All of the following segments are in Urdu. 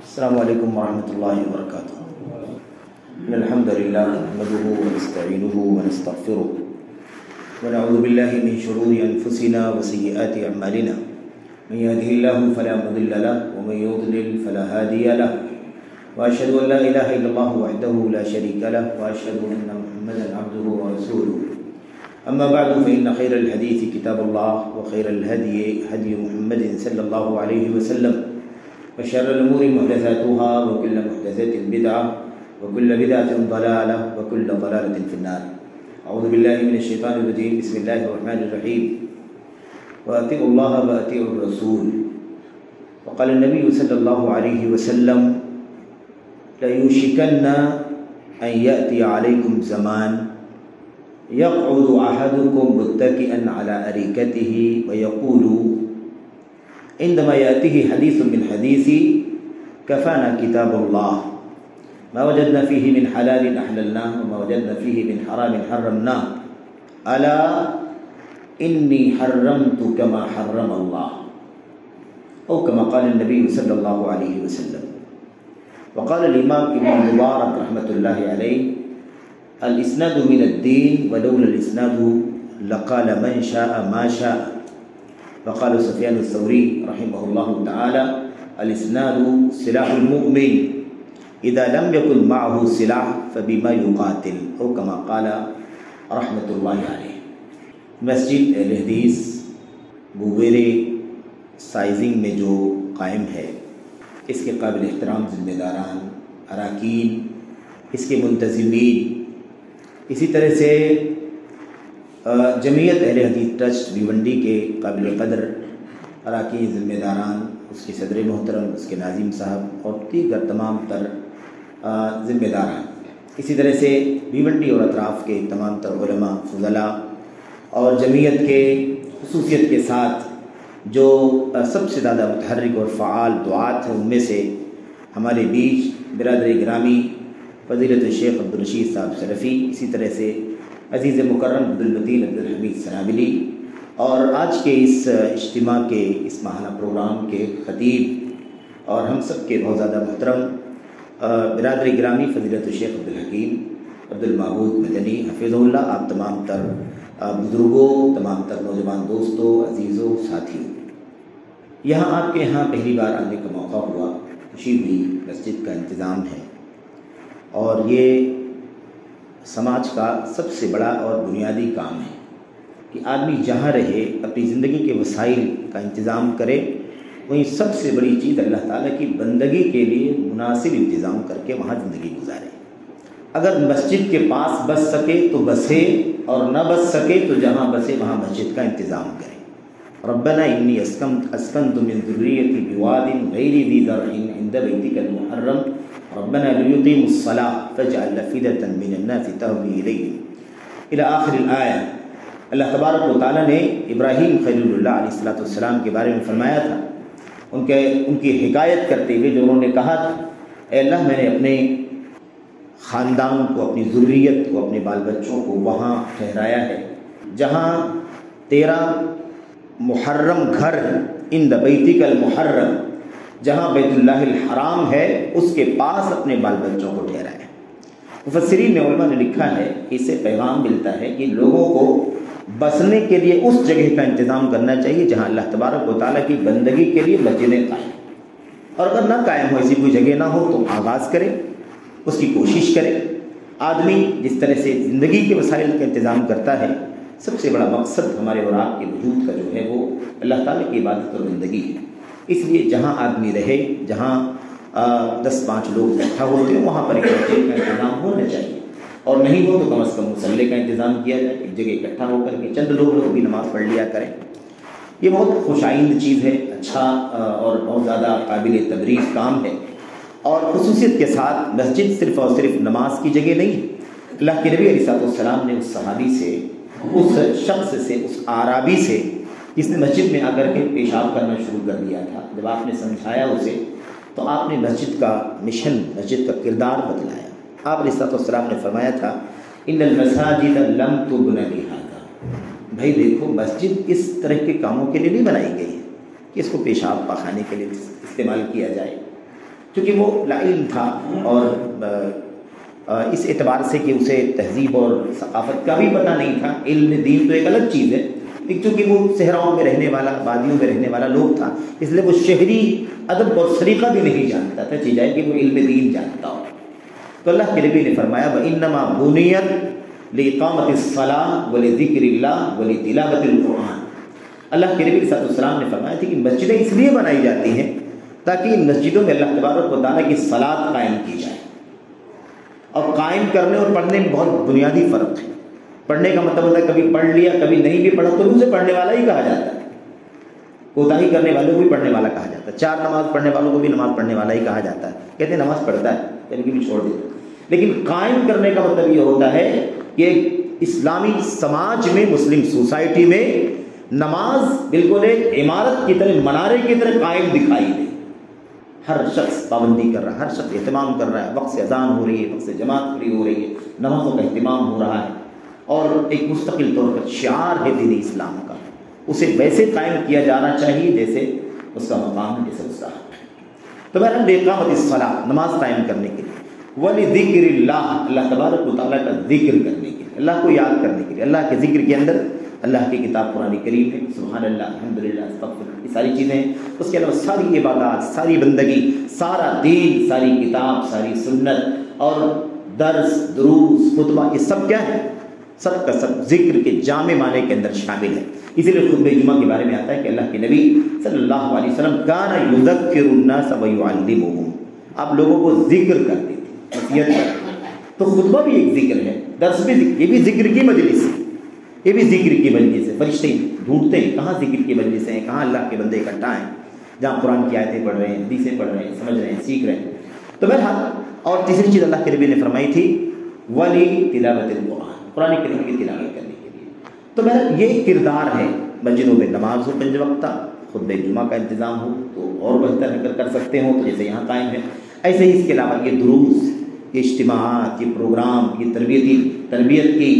السلام علیکم ورحمۃ اللہ وبرکاتہ۔ ان الحمد للہ نحمده ونستعینه ونستغفره ونعوذ باللہ من شرور انفسنا وسیئات اعمالنا من يهده الله فلا مضل له ومن يضلل فلا هادي له واشهد ان لا اله الا الله وحده لا شريك له واشهد ان محمدا عبده ورسوله اما بعد فان خير الحديث كتاب الله وخير الهدي هدي محمد صلى الله عليه وسلم وشر الأمور محدثاتها وكل محدثة بدعة وكل بدعة ضلالة وكل ضلالة في النار۔ أعوذ بالله من الشيطان الرجيم، بسم الله الرحمن الرحيم۔ وأطيعوا الله وأطيعوا الرسول۔ وقال النبي صلى الله عليه وسلم ليوشكن أن يأتي عليكم زمان يقعد أحدكم متكئا على أريكته ويقول عندما يأتيه حديث من حديثي كفانا كتاب الله ما وجدنا فيه من حلال أحللناه وما وجدنا فيه من حرام حرمناه ألا إني حرمت كما حرم الله أو كما قال النبي صلى الله عليه وسلم۔ وقال الإمام ابن مبارك رحمة الله عليه الإسناد من الدين ولولا الإسناد لقال من شاء ما شاء۔ وقال سفيان الثوري رحمه الله تعالى الاسناد سلاح المؤمن اذا لم يكن معه سلاح فبما يقاتل او كما قال رحمۃ اللہ علیہ۔ مسجد اہل حدیث بویرے سائزنگ میں جو قائم ہے، اس کے قابل احترام ذمہ داران، اراکین، اس کے منتظمین، اسی طرح سے جمعیت اہل حدیث ٹرسٹ بھیونڈی کے قابل قدر اراکین، ذمہ داران، اس کے صدر محترم، اس کے ناظم صاحب اور دیگر تمام تر ذمہ داران، اسی طرح سے بھیونڈی اور اطراف کے تمام تر علماء، فضلاء اور جمعیت کے خصوصیت کے ساتھ جو سب سے زیادہ متحرک اور فعال دعات ہیں، ان میں سے ہمارے بیچ برادر گرامی فضیلت الشیخ عبدالرشید صاحب سلفی، اسی طرح سے عزیز مکرم عبدالمتین عبدالحمید سنابلی، اور آج کے اس اجتماع کے اس ماہانہ پروگرام کے خطیب اور ہم سب کے بہت زیادہ محترم برادر گرامی فضیلت الشیخ عبدالحکیم عبدالمعبود مدنی حفظہ اللہ، آپ تمام تر بزرگوں، تمام تر نوجوان دوستوں، عزیزوں، ساتھیوں، یہاں آپ کے یہاں پہلی بار آنے کا موقع ہوا، خوشی ہوئی۔ مسجد کا انتظام ہے اور یہ سماج کا سب سے بڑا اور بنیادی کام ہے کہ آدمی جہاں رہے اپنی زندگی کے وسائل کا انتظام کرے، وہیں سب سے بڑی چیز اللہ تعالیٰ کی بندگی کے لیے مناسب انتظام کر کے وہاں زندگی گزارے۔ اگر مسجد کے پاس بس سکے تو بسے، اور نہ بس سکے تو جہاں بسے وہاں مسجد کا انتظام کرے۔ ربنا انی اسکنت من ذریتی بواد غیر ذی زرع عند بیتک المحرم ربنا لیقیموا الصلاة فاجعل افئدة من الناس تهوی الیہم الی آخر الآیہ۔ اللہ تبارک و تعالیٰ نے ابراہیم خلیل اللہ علیہ السلام کے بارے میں فرمایا تھا، ان کی حکایت کرتے ہوئے جو انہوں نے کہا تھا، اے اللہ میں نے اپنے خاندان کو، اپنی ذریت کو، اپنے بال بچوں کو وہاں ٹھہرایا ہے جہاں تیرا محرم گھر عند بیتک المحرم، جہاں بیت اللہ الحرام ہے اس کے پاس اپنے بال بچوں کو ٹھہرایا۔ مفسرین نے، علماء نے لکھا ہے کہ اس سے پیغام ملتا ہے کہ لوگوں کو بسنے کے لیے اس جگہ کا انتظام کرنا چاہیے جہاں اللہ تبارک و تعالیٰ کی بندگی کے لیے مسجدیں قائم، اور اگر نہ قائم ہو، ایسی کوئی جگہ نہ ہو تو آغاز کرے، اس کی کوشش کرے۔ آدمی جس طرح سے زندگی کے وسائل کا انتظام کرتا ہے، سب سے بڑا مقصد ہمارے اور آپ کے وجود کا جو ہے وہ اللہ تعالیٰ کی عبادت اور بندگی ہے۔ اس لیے جہاں آدمی رہے، جہاں 10-5 لوگ اکٹھا ہوتے ہیں، وہاں پر ایک مسجد کا انتظام ہونا چاہیے، اور نہیں ہو تو کم از کم مصلی کا انتظام کیا جائے، ایک جگہ اکٹھا ہو کر کے چند لوگ بھی نماز پڑھ لیا کریں۔ یہ بہت خوش آئند چیز ہے، اچھا اور بہت زیادہ قابل تبریک کام ہے، اور خصوصیت کے ساتھ مسجد صرف اور صرف نماز کی جگہ نہیں۔ اللہ کے نبی علیہ السلام نے اس صحابی سے، اس شخص سے، اس اعرابی سے جس نے مسجد میں آ کر کے پیشاب کرنا شروع کر دیا تھا، جب آپ نے سمجھایا اسے تو آپ نے مسجد کا مشن، مسجد کا کردار بتلایا۔ آپ علیہ السلام نے فرمایا تھا ان المساجد لم تبن لہذا، بھائی دیکھو مسجد اس طرح کے کاموں کے لیے نہیں بنائی گئی ہے کہ اس کو پیشاب پاخانے کے لیے استعمال کیا جائے، چونکہ وہ لا علم تھا اور اس اعتبار سے کہ اسے تہذیب اور ثقافت کا بھی پتہ نہیں تھا. علم دین تو ایک الگ چیز ہے، چونکہ وہ صحراؤں میں رہنے والا، وادیوں میں رہنے والا لوگ تھا، اس لیے وہ شہری ادب اور سلیقہ بھی نہیں جانتا تھا، چیز ہے کہ وہ علم دین جانتا ہو. تو اللہ کے نبی نے فرمایا وَإِنَّمَا بُنِيَتْ لِإِقَامَةِ الصَّلَاةِ وَلِذِكْرِ اللَّهِ وَلِتِلَاوَةِ الْقُرْآنِ. اللہ کے نبی صلی اللہ علیہ وسلم نے فرمایا تھا کہ مسجدیں اس لیے بنائی جاتی ہیں تاکہ ان مسجدوں میں اللہ تبارک و تعالیٰ کی صلاۃ قائم کی جائے. اور قائم کرنے اور پڑھنے میں بہت بنیادی فرق ہے. پڑھنے کا مطلب ہوتا ہے کبھی پڑھ لیا کبھی نہیں بھی پڑھا تو اسے پڑھنے والا ہی کہا جاتا ہے. کوتاہی کرنے والوں کو بھی پڑھنے والا کہا جاتا ہے. 4 نماز پڑھنے والوں کو بھی نماز پڑھنے والا ہی کہا جاتا ہے. کہتے ہیں نماز پڑھتا ہے یعنی کہ بھی چھوڑ دیتا. لیکن قائم کرنے کا مطلب یہ ہوتا ہے کہ اسلامی سماج میں، مسلم سوسائٹی میں نماز بالکل ایک عمارت کی طرح، منارے کی طرح قائم دکھائی دے. ہر شخص پابندی کر رہا ہے، ہر شخص اہتمام کر رہا ہے، وقت سے اذان ہو رہی ہے، وقت سے جماعت پوری ہو رہی ہے، نمازوں کا اہتمام ہو رہا ہے، اور ایک مستقل طور پر شعار ہے دین اسلام کا. اسے ویسے قائم کیا جانا چاہیے جیسے اس کا مقام ہے، جیسے اس کا حق ہے. تو بہرحال اقامت الصلاۃ، نماز قائم کرنے کے لیے، وَلِذِكْرِ اللَّهِ، اللہ تبارک و تعالیٰ کا ذکر کرنے کے لیے، اللہ کو یاد کرنے کے لیے. اللہ کے ذکر کے اندر اللہ کی کتاب قرآن کریم ہے، سبحان اللہ، الحمدللہ، استغفر، یہ ساری چیزیں ہیں. اس کے علاوہ ساری عبادات، ساری بندگی، سارا دین، ساری کتاب، ساری سنت اور درس، دروس، خطبہ، یہ سب کیا ہے؟ سب کا سب ذکر کے جامع معنی کے اندر شامل ہے. اسی لیے خطبہ جمعہ کے بارے میں آتا ہے کہ اللہ کے نبی صلی اللہ علیہ وسلم کان یذکر الناس ویعلمهم، آپ لوگوں کو ذکر کرتے تھے، نصیحت کرتے تھے. تو خطبہ بھی ایک ذکر ہے، درس بھی ذکر، یہ بھی ذکر کی مجلس ہے، یہ بھی ذکر کی مجلس ہے. فرشتے ڈھونڈتے ہیں کہاں ذکر کی مجلس ہیں، کہاں اللہ کے بندے اکٹھا ہیں، جہاں قرآن کی آیتیں پڑھ رہے ہیں، حدیثیں پڑھ رہے ہیں، سمجھ رہے ہیں، سیکھ رہے ہیں. تو بہرحال، اور تیسری چیز اللہ کے نبی نے فرمائی تھی ولی تلاوت القرآن، قرآن کریم کی تلاوت کرنے کے لیے. تو بہرحال یہ کردار ہے. مسجدوں میں نماز ہو 5 وقتہ، خطبہ جمعہ کا انتظام ہو تو اور بہتر اگر کر سکتے ہوں تو جیسے یہاں قائم ہے. ایسے ہی اس کے علاوہ یہ دروس، یہ اجتماعات، یہ پروگرام، یہ تربیت کی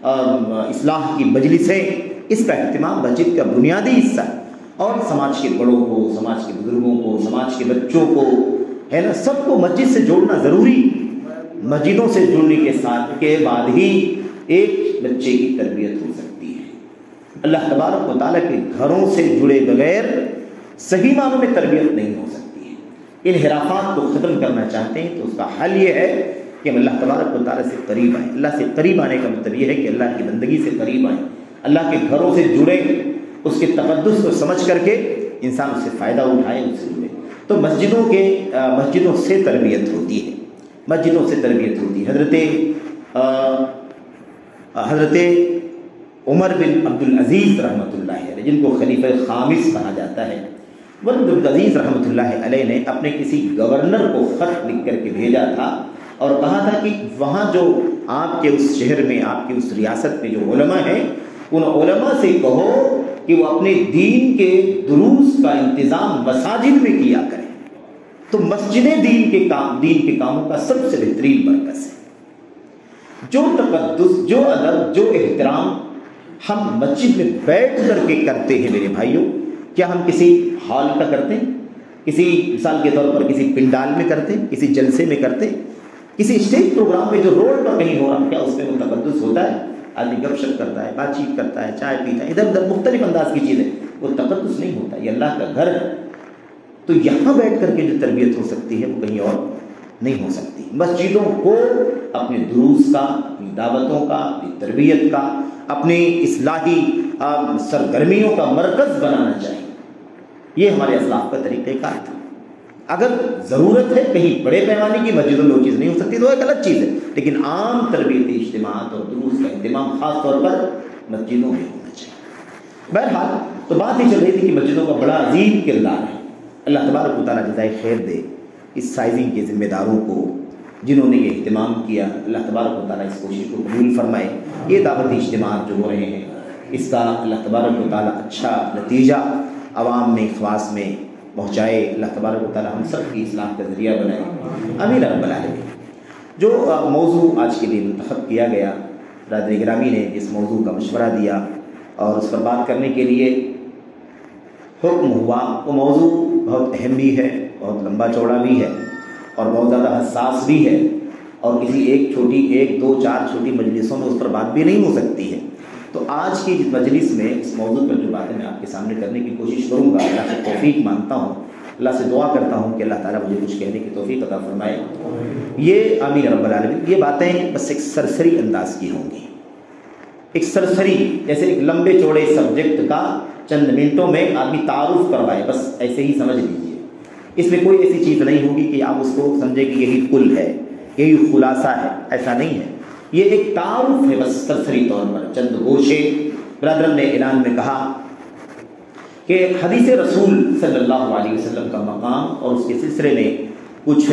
اصلاح کی مجلسیں، اس کا اہتمام مسجد کا بنیادی حصہ ہے. اور سماج کے بڑوں کو، سماج کے بزرگوں کو، سماج کے بچوں کو، ہے نا، سب کو مسجد سے جوڑنا ضروری. مسجدوں سے جڑنے کے بعد ہی ایک بچے کی تربیت ہو سکتی ہے. اللہ تبارک و تعالیٰ کے گھروں سے جڑے بغیر صحیح معنوں میں تربیت نہیں ہو سکتی ہے. انحرافات کو ختم کرنا چاہتے ہیں تو اس کا حل یہ ہے کہ ہم اللہ تبارک و تعالیٰ سے قریب آئیں. اللہ سے قریب آنے کا مطلب یہ ہے کہ اللہ کی بندگی سے قریب آئیں، اللہ کے گھروں سے جڑیں، اس کے تقدس کو سمجھ کر کے انسان اس سے فائدہ اٹھائے، اس سے جڑے. تو مسجدوں سے تربیت ہوتی ہے، مسجدوں سے تربیت ہوتی ہے. حضرت عمر بن عبدالعزیز رحمۃ اللہ علیہ، جن کو خلیفہ خامس کہا جاتا ہے، عمر بن عبدالعزیز رحمۃ اللہ علیہ نے اپنے کسی گورنر کو خط لکھ کر کے بھیجا تھا اور کہا تھا کہ وہاں جو آپ کے اس شہر میں، آپ کی اس ریاست میں جو علماء ہیں، ان علماء سے کہو کہ وہ اپنے دین کے دروس کا انتظام مساجد میں کیا کریں. تو مسجدیں دین کے کاموں کا سب سے بہترین مرکز ہے. جو تقدس، جو ادب، جو احترام ہم مسجد میں بیٹھ کر کے کرتے ہیں میرے بھائیوں، کیا ہم کسی ہال کا کرتے ہیں، کسی مثال کے طور پر کسی پنڈال میں کرتے ہیں، کسی جلسے میں کرتے ہیں، کسی اسٹیج پروگرام میں جو روڈ پر کہیں ہو رہا، کیا اس میں وہ تقدس ہوتا ہے؟ آدمی گپ شپ کرتا ہے، بات چیت کرتا ہے، چائے پیتا ہے، ادھر ادھر مختلف انداز کی چیزیں، وہ تقدس نہیں ہوتا. یہ اللہ کا گھر ہے. تو یہاں بیٹھ کر کے جو تربیت ہو سکتی ہے وہ کہیں اور نہیں ہو سکتی. مسجدوں کو اپنے دروس کا، اپنی دعوتوں کا، اپنی تربیت کا، اپنی اصلاحی سرگرمیوں کا مرکز بنانا چاہیے. یہ ہمارے اسلاف کا طریقہ کار تھا. اگر ضرورت ہے کہیں بڑے پیمانے کی مسجدوں میں وہ چیز نہیں ہو سکتی تو ایک الگ چیز ہے، لیکن عام تربیتی اجتماعات اور دروس کا اہتمام خاص طور پر مسجدوں میں ہونا چاہیے. بہرحال تو بات ہی چل رہی تھی کہ مسجدوں کا بڑا عظیم کردار ہے. اللہ تبارک و تعالیٰ جزائے خیر دے اس سائزنگ کے ذمہ داروں کو جنہوں نے یہ اہتمام کیا. اللہ تبارک و تعالیٰ اس کوشش کو قبول فرمائے. یہ دعوتی اجتماعات جو ہو رہے ہیں اس کا اللہ تبارک و تعالیٰ اچھا نتیجہ عوام میں، خواص میں پہنچائے. اللہ تبارک و تعالیٰ ہم سب کی اصلاح کا ذریعہ بنائے. آمین رب العالمین. جو موضوع آج کے لیے منتخب کیا گیا، برادر گرامی نے اس موضوع کا مشورہ دیا اور اس پر بات کرنے کے لیے حکم ہوا، وہ موضوع بہت اہم بھی ہے، بہت لمبا چوڑا بھی ہے. اور بہت زیادہ حساس بھی ہے، اور کسی ایک دو چار چھوٹی مجلسوں میں اس پر بات بھی نہیں ہو سکتی ہے۔ تو آج کی مجلس میں اس موضوع پر جو باتیں میں آپ کے سامنے کرنے کی کوشش کروں گا، اللہ سے توفیق مانگتا ہوں، اللہ سے دعا کرتا ہوں کہ اللہ تعالیٰ مجھے کچھ کہنے کی توفیق عطا فرمائے۔ یہ آمین رب العالمین۔ یہ باتیں بس ایک سرسری انداز کی ہوں گی، ایک سرسری، جیسے ایک لمبے چوڑے سبجیکٹ کا چند منٹوں میں آدمی تعارف کروائے، بس ایسے ہی سمجھ لیجیے۔ اس میں کوئی ایسی چیز نہیں ہوگی کہ آپ اس کو سمجھیں کہ یہی کل ہے، یہی خلاصہ ہے، ایسا نہیں ہے۔ یہ ایک تعارف ہے بس سرسری طور پر، چند گوشے۔ برادران نے اعلان میں کہا کہ حدیث رسول صلی اللہ علیہ وسلم کا مقام اور اس کے سلسلے میں کچھ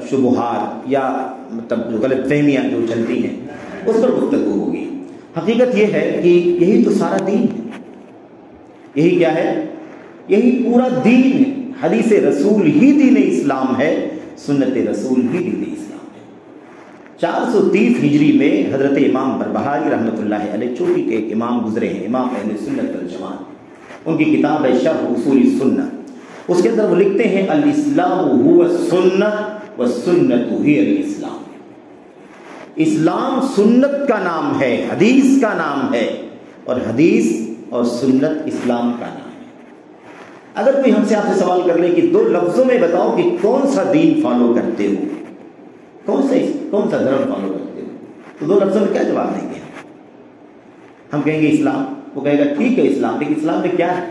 شبہات یا مطلب جو غلط فہمیاں جو چلتی ہیں اس پر گفتگو ہوگی۔ حقیقت یہ ہے کہ یہی تو سارا دین ہے۔ یہی کیا ہے؟ یہی پورا دین ہے۔ حدیث رسول ہی دین اسلام ہے، سنت رسول ہی دین اسلام ہے۔ 430 ہجری میں حضرت امام بربہاری رحمۃ اللہ علیہ، چوٹی کے ایک امام گزرے ہیں، امام اہل سنت والجماعت، ان کی کتاب ہے شرح اصول السنہ، اس کے اندر وہ لکھتے ہیں الاسلام هو السنہ والسنۃ ہی الاسلام۔ اسلام سنت کا نام ہے، حدیث کا نام ہے، اور حدیث اور سنت اسلام کا نام ہے۔ اگر کوئی ہم سے آپ سے سوال کر لے کہ دو لفظوں میں بتاؤ کہ کون سا دین فالو کرتے ہو، کون سا دھرم فالو کرتے ہو، تو دو لفظوں میں کیا جواب دیں گے؟ ہم کہیں گے اسلام، وہ کہے گا ٹھیک ہے اسلام، لیکن اسلام میں کیا ہے،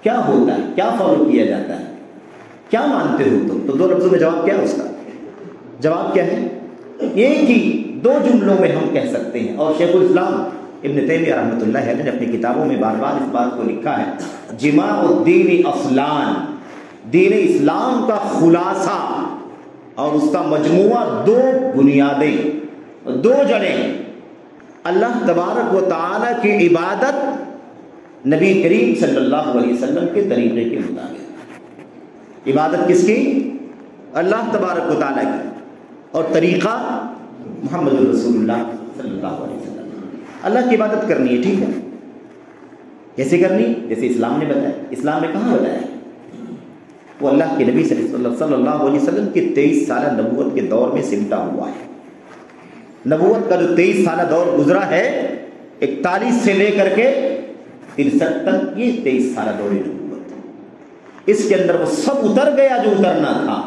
کیا ہوتا ہے، کیا فالو کیا جاتا ہے، کیا مانتے ہو تم؟ تو دو لفظوں میں جواب کیا ہے؟ اس کا جواب کیا ہے؟ ایک ہی دو جملوں میں ہم کہہ سکتے ہیں۔ اور شیخ الاسلام ابن تیمیہ رحمۃ اللہ علیہ نے اپنی کتابوں میں بار بار اس بات کو لکھا ہے، جماع الدین اصلان، دین اسلام کا خلاصہ اور اس کا مجموعہ دو بنیادیں، دو جڑیں، اللہ تبارک و تعالیٰ کی عبادت نبی کریم صلی اللہ علیہ وسلم کے طریقے کے مطابق۔ عبادت کس کی؟ اللہ تبارک و تعالیٰ کی، اور طریقہ محمد رسول اللہ صلی اللہ علیہ وسلم۔ اللہ کی عبادت کرنی ہے، ٹھیک ہے، کیسے کرنی؟ جیسے اسلام نے بتایا۔ اسلام نے کہاں بتایا؟ وہ اللہ کے نبی صلی اللہ علیہ وسلم کے 23 سالہ نبوت کے دور میں سمٹا ہوا ہے۔ نبوت کا جو 23 سالہ دور گزرا ہے، 41 سے لے کر کے 63 تک، یہ 23 سالہ دور نبوت، اس کے اندر وہ سب اتر گیا جو اترنا تھا،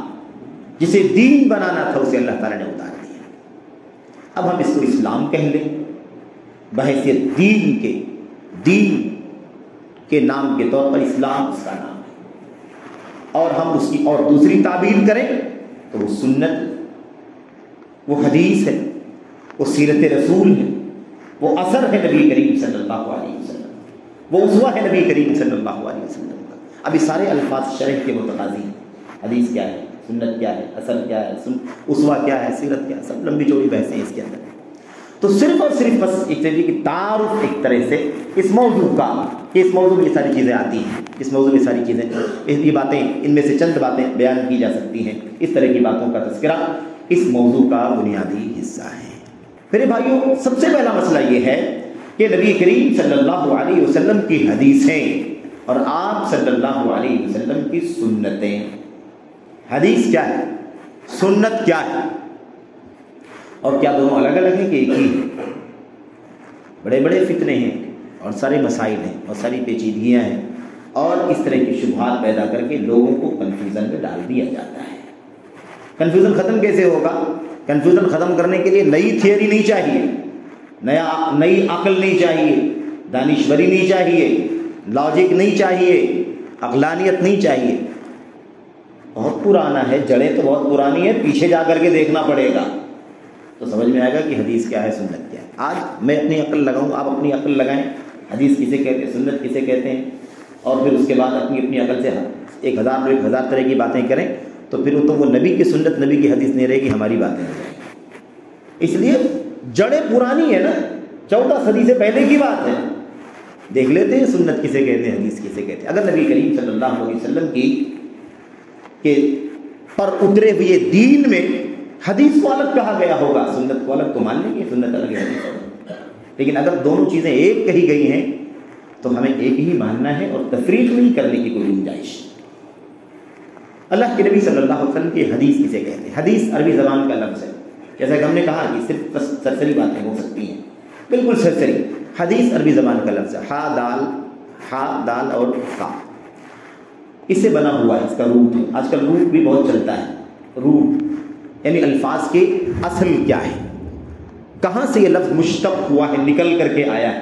جسے دین بنانا تھا اسے اللہ تعالیٰ نے اتار دیا۔ اب ہم اس کو اسلام کہہ لیں بحیثیت دین کے نام کے طور پر، اسلام اس کا نام ہے، اور ہم اس کی اور دوسری تعبیر کریں تو وہ سنت، وہ حدیث ہے، وہ سیرت رسول ہے، وہ اثر ہے نبی کریم صلی اللہ علیہ وسلم، وہ اسوہ ہے نبی کریم صلی اللہ علیہ وسلم کا۔ اب یہ سارے الفاظ شرح کے متقاضی ہیں، حدیث کیا ہے، سنت کیا ہے، اثر کیا ہے، اسوہ کیا ہے، سیرت کیا ہے، سب لمبی چوڑی بحثیں ہیں اس کے اندر۔ تو صرف اور صرف بس ایک طریقے کی تعارف ایک طرح سے اس موضوع کا، کہ اس موضوع میں یہ ساری چیزیں آتی ہیں، اس موضوع میں ساری چیزیں، یہ باتیں، ان میں سے چند باتیں بیان کی جا سکتی ہیں، اس طرح کی باتوں کا تذکرہ اس موضوع کا بنیادی حصہ ہے۔ پھر بھائیوں، سب سے پہلا مسئلہ یہ ہے کہ نبی کریم صلی اللہ علیہ وسلم کی حدیثیں اور آپ صلی اللہ علیہ وسلم کی سنتیں۔ حدیث کیا ہے، سنت کیا ہے، اور کیا دونوں الگ الگ ہیں کہ ایک ہی ہے؟ بڑے بڑے فتنے ہیں اور سارے مسائل ہیں اور ساری پیچیدگیاں ہیں، اور اس طرح کی شبہات پیدا کر کے لوگوں کو کنفیوژن میں ڈال دیا جاتا ہے۔ کنفیوژن ختم کیسے ہوگا؟ کنفیوژن ختم کرنے کے لیے نئی تھیوری نہیں چاہیے، نئی عقل نہیں چاہیے، دانشوری نہیں چاہیے، لاجک نہیں چاہیے، عقلانیت نہیں چاہیے۔ بہت پرانا ہے، جڑیں تو بہت پرانی ہے، پیچھے جا کر کے دیکھنا پڑے گا تو سمجھ میں آئے گا کہ حدیث کیا ہے، سنت کیا ہے۔ آج میں اپنی عقل لگاؤں، آپ اپنی عقل لگائیں، حدیث کسے کہتے ہیں، سنت کسے کہتے ہیں، اور پھر اس کے بعد اپنی عقل سے 1000 طرح کی باتیں کریں، تو پھر وہ نبی کی سنت، نبی کی حدیث نہیں رہے گی، ہماری باتیں ہو جائیں گی۔ اس لیے جڑیں پرانی ہے نا، 14 صدی سے پہلے کی بات ہے، دیکھ لیتے ہیں سنت کسے کہتے ہیں، حدیث کسے کہتے ہیں۔ اگر نبی کریم صلی اللہ علیہ وسلم کی کہ پر اترے ہوئے دین میں حدیث کو الگ کہا گیا ہوگا، سنت کو الگ تو مان لیں گے، سنت الگ ہے حدیث الگ، لیکن اگر دونوں چیزیں ایک کہی گئی ہیں تو ہمیں ایک ہی ماننا ہے اور تفریق نہیں کرنے کی کوئی گنجائش۔ اللہ کے نبی صلی اللہ علیہ وسلم کی حدیث کسے کہتے ہیں؟ حدیث عربی زبان کا لفظ ہے، جیسا کہ ہم نے کہا کہ صرف سرسری باتیں ہو سکتی ہیں، بالکل سرسری. حدیث عربی زبان کا لفظ ہے، ہا دال اور فا، اس سے بنا ہوا ہے، اس کا روٹ ہے. آج کل روٹ بھی بہت چلتا ہے، روٹ یعنی الفاظ کے اصل کیا ہے، کہاں سے یہ لفظ مشتق ہوا ہے، نکل کر کے آیا ہے.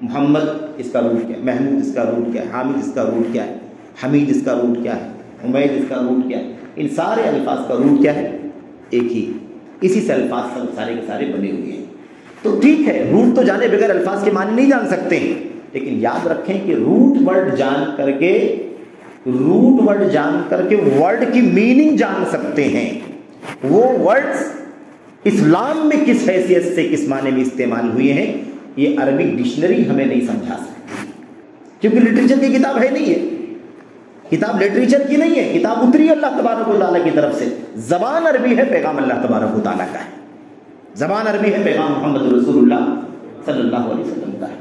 محمد اس کا روٹ کیا ہے، محمود اس کا روٹ کیا ہے، حامد اس کا روٹ کیا ہے، حمید اس کا روٹ کیا ہے، حمید اس کا روٹ کیا ہے. ان سارے الفاظ کا روٹ کیا ہے؟ ایک ہی. اسی سے الفاظ سب سارے کے سارے بنے ہوئے ہیں. تو ٹھیک ہے، روٹ تو جانے بغیر الفاظ کے معنی نہیں جان سکتے ہیں، لیکن یاد رکھیں کہ روٹ ورڈ جان کر کے ورڈ کی میننگ جان سکتے ہیں. وہ ورڈز اسلام میں کس حیثیت سے کس معنی میں استعمال ہوئے ہیں، یہ عربک ڈکشنری ہمیں نہیں سمجھا سکتی، کیونکہ لٹریچر کی کتاب ہے نہیں ہے. کتاب لٹریچر کی نہیں ہے، کتاب اتری اللہ تبارک و تعالیٰ کی طرف سے. زبان عربی ہے، پیغام اللہ تبارک و تعالیٰ کا ہے. زبان عربی ہے، پیغام محمد رسول اللہ صلی اللہ علیہ وسلم کا ہے.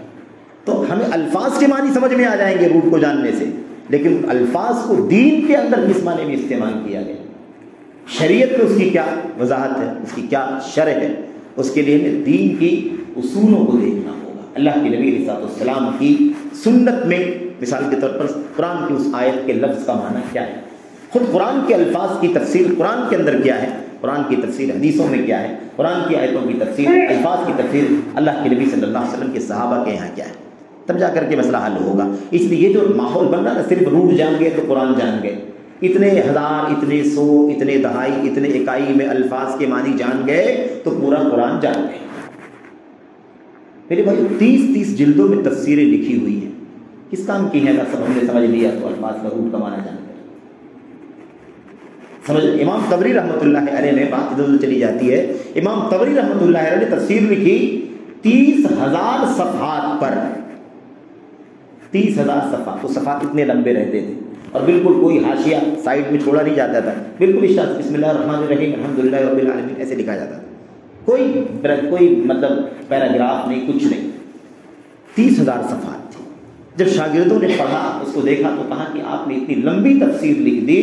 تو ہمیں الفاظ کے معنی سمجھ میں آ جائیں گے روٹ کو جاننے سے، لیکن الفاظ کو دین کے اندر کس معنی میں استعمال کیا گیا، شریعت میں اس کی کیا وضاحت ہے، اس کی کیا شرح ہے، اس کے لیے ہمیں دین کی اصولوں کو دیکھنا ہوگا. اللہ کے نبی علیہ السلام کی سنت میں مثال کے طور پر قرآن کی اس آیت کے لفظ کا معنی کیا ہے، خود قرآن کے الفاظ کی تفسیر قرآن کے اندر کیا ہے، قرآن کی تفسیر حدیثوں میں کیا ہے، قرآن کی آیتوں کی تفسیر الفاظ کی تفسیر اللہ کے نبی صلی اللہ علیہ وسلم کے صحابہ کے یہاں کیا ہے، تب جا کر کے مسئلہ حل ہوگا. اس لیے یہ جو ماحول بن رہا نا، صرف روٹ جان گئے تو قرآن جان گئے، اتنے ہزار اتنے سو اتنے دہائی اتنے اکائی میں الفاظ کے معنی جان گئے تو پورا قرآن جان گئے. میرے بھائی 30 جلدوں میں تفسیریں لکھی ہوئی ہیں، کس کام کی ہیں؟ اگر سب ہم نے سمجھ لیا تو الفاظ کا روٹ کا معنی جان گئے. سمجھ. امام طبری رحمۃ اللہ علیہ نے بات ادھر چلی جاتی ہے، امام طبری رحمۃ اللہ علیہ نے تفسیر لکھی 30,000 صفحات پر. 30,000 صفحات، تو صفحات اتنے لمبے رہتے تھے اور بالکل کوئی حاشیہ سائڈ میں چھوڑا نہیں جاتا تھا، بالکل بسم اللہ الرحمن الرحیم الحمدللہ رب العالمین ایسے لکھا جاتا تھا، کوئی مطلب پیراگراف نہیں، کچھ نہیں. 30,000 صفحات تھی. جب شاگردوں نے پڑھا، اس کو دیکھا تو کہا کہ آپ نے اتنی لمبی تفسیر لکھ دی.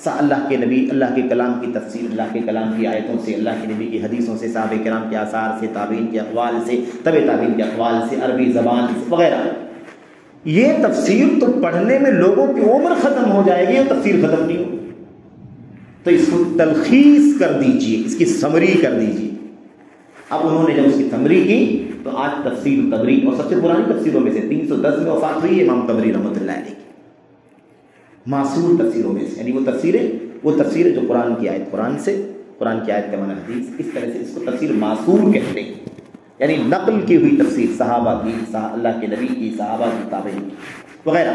اللہ کے نبی، اللہ کے کلام کی تفسیر، اللہ کے کلام کی آیتوں سے، اللہ کے نبی کی حدیثوں سے، صحابہ کرام کے آثار سے، تابعین کے اقوال سے، تبع تابعین کے اقوال سے، عربی زبان سے وغیرہ. یہ تفسیر تو پڑھنے میں لوگوں کی عمر ختم ہو جائے گی اور تفسیر ختم نہیں ہوگی. تو اس کو تلخیص کر دیجئے، اس کی سمری کر دیجئے. اب انہوں نے جب اس کی سمری کی تو آج تفسیر طبری، اور سب سے پرانی تفسیروں میں سے 310 میں وفات ہوئی ہے امام طبری رحمۃ اللہ علیہ کی، معصور تفسیروں میں سے، یعنی وہ تفسیر جو قرآن کی آیت قرآن سے، قرآن کی آیت کا معنی حدیث، اس طرح سے اس کو تفسیر معصور کہتے ہیں، یعنی نقل کی ہوئی تفسیر صحابہ کی، اللہ کے نبی کی، صحابہ کی، تابعین کی وغیرہ.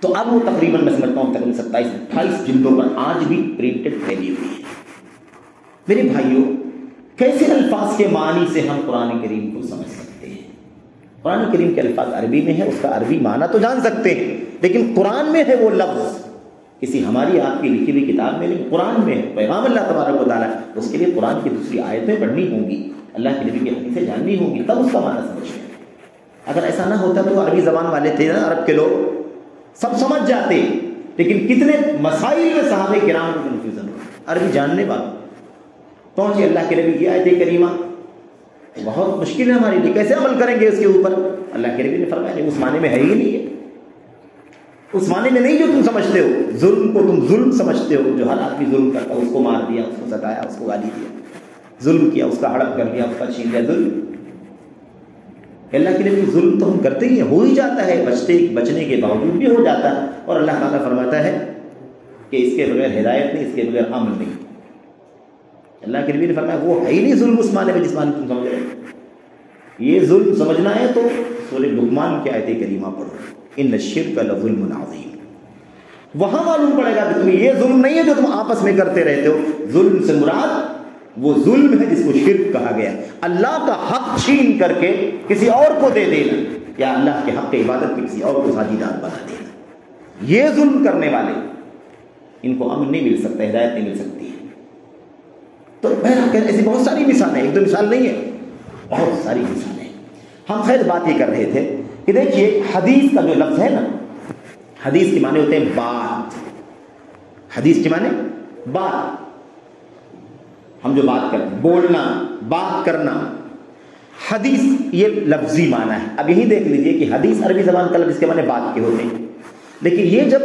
تو اب وہ تقریباً میں سمجھتا ہوں تقریباً 27-28 جلدوں پر آج بھی پرنٹڈ پھیلی ہوئی ہے. میرے بھائیوں، کیسے الفاظ کے معنی سے ہم قرآن کریم کو سمجھ سکتے ہیں؟ قرآن کریم کے الفاظ عربی میں ہیں، اس کا عربی معنی تو جان سکتے ہیں، لیکن قرآن میں ہے وہ لفظ، کسی ہماری آپ کی لکھی ہوئی کتاب میں نہیں، قرآن میں ہے، پیغام اللہ تبارک و تعالیٰ. اس کے لیے قرآن کی دوسری آیتیں پڑھنی ہوں گی، اللہ کے نبی کی حدیثیں جاننی ہوں گی، تب اس کا معنی سمجھیں. اگر ایسا نہ ہوتا تو عربی زبان والے تھے نا، عرب کے لوگ سب سمجھ جاتے، لیکن کتنے مسائل میں صحابہ کرام کو کنفیوژن ہوا. عربی جاننے والوں پہنچے اللہ کے نبی کی آیت کریمہ، بہت مشکل ہے ہمارے لیے، کیسے عمل کریں گے اس کے اوپر؟ اللہ کے نبی نے فرمایا نہیں، اس معنی میں ہے ہی نہیں ہے، اس معنی میں نہیں جو تم سمجھتے ہو. ظلم کو تم ظلم سمجھتے ہو، جو ہر آدمی ظلم کرتا ہے، اس کو مار دیا، اس کو ستایا، اس کو گالی دیا، ظلم کیا، اس کا ہڑپ کر لیا، اس کا چھین لیا، ظلم. اللہ کے نبی ظلم تو ہم کرتے ہی ہیں، ہو ہی جاتا ہے، بچنے کے باوجود بھی ہو جاتا ہے، اور اللہ تعالیٰ فرماتا ہے کہ اس کے بغیر ہدایت نہیں، اس کے بغیر امن نہیں. اللہ کے نبی نے فرمایا وہ ہے ہی نہیں ظلم اس معنی میں جس معنی تم سمجھ رہے ہو. یہ ظلم سمجھنا ہے تو سورہ لقمان کی آیت کریمہ پڑھو، ان الشرک لظلم عظیم. وہاں معلوم پڑے گا کہ تمہیں یہ ظلم نہیں ہے جو تم آپس میں کرتے رہتے ہو. ظلم سے مراد وہ ظلم ہے جس کو شرک کہا گیا، اللہ کا حق چھین کر کے کسی اور کو دے دینا، یا اللہ کے حق عبادت کے کسی اور کو ساجیدار بنا دینا. یہ ظلم کرنے والے، ان کو امن نہیں مل سکتا، ہدایت نہیں مل سکتی ہے. تو بہرحال ایسی بہت ساری مثالیں، ایک دو مثال نہیں ہے، بہت ساری مثالیں. ہم خیر بات یہ کر رہے تھے کہ دیکھیے حدیث کا جو لفظ ہے نا، حدیث کے معنی ہوتے ہیں بات. حدیث کے معنی بات، ہم جو بات کرتے ہیں، بولنا، بات کرنا. حدیث یہ لفظی معنی ہے. اب یہی دیکھ لیجئے کہ حدیث عربی زبان کا لفظ اس کے معنی بات کے ہوتے ہیں، لیکن یہ جب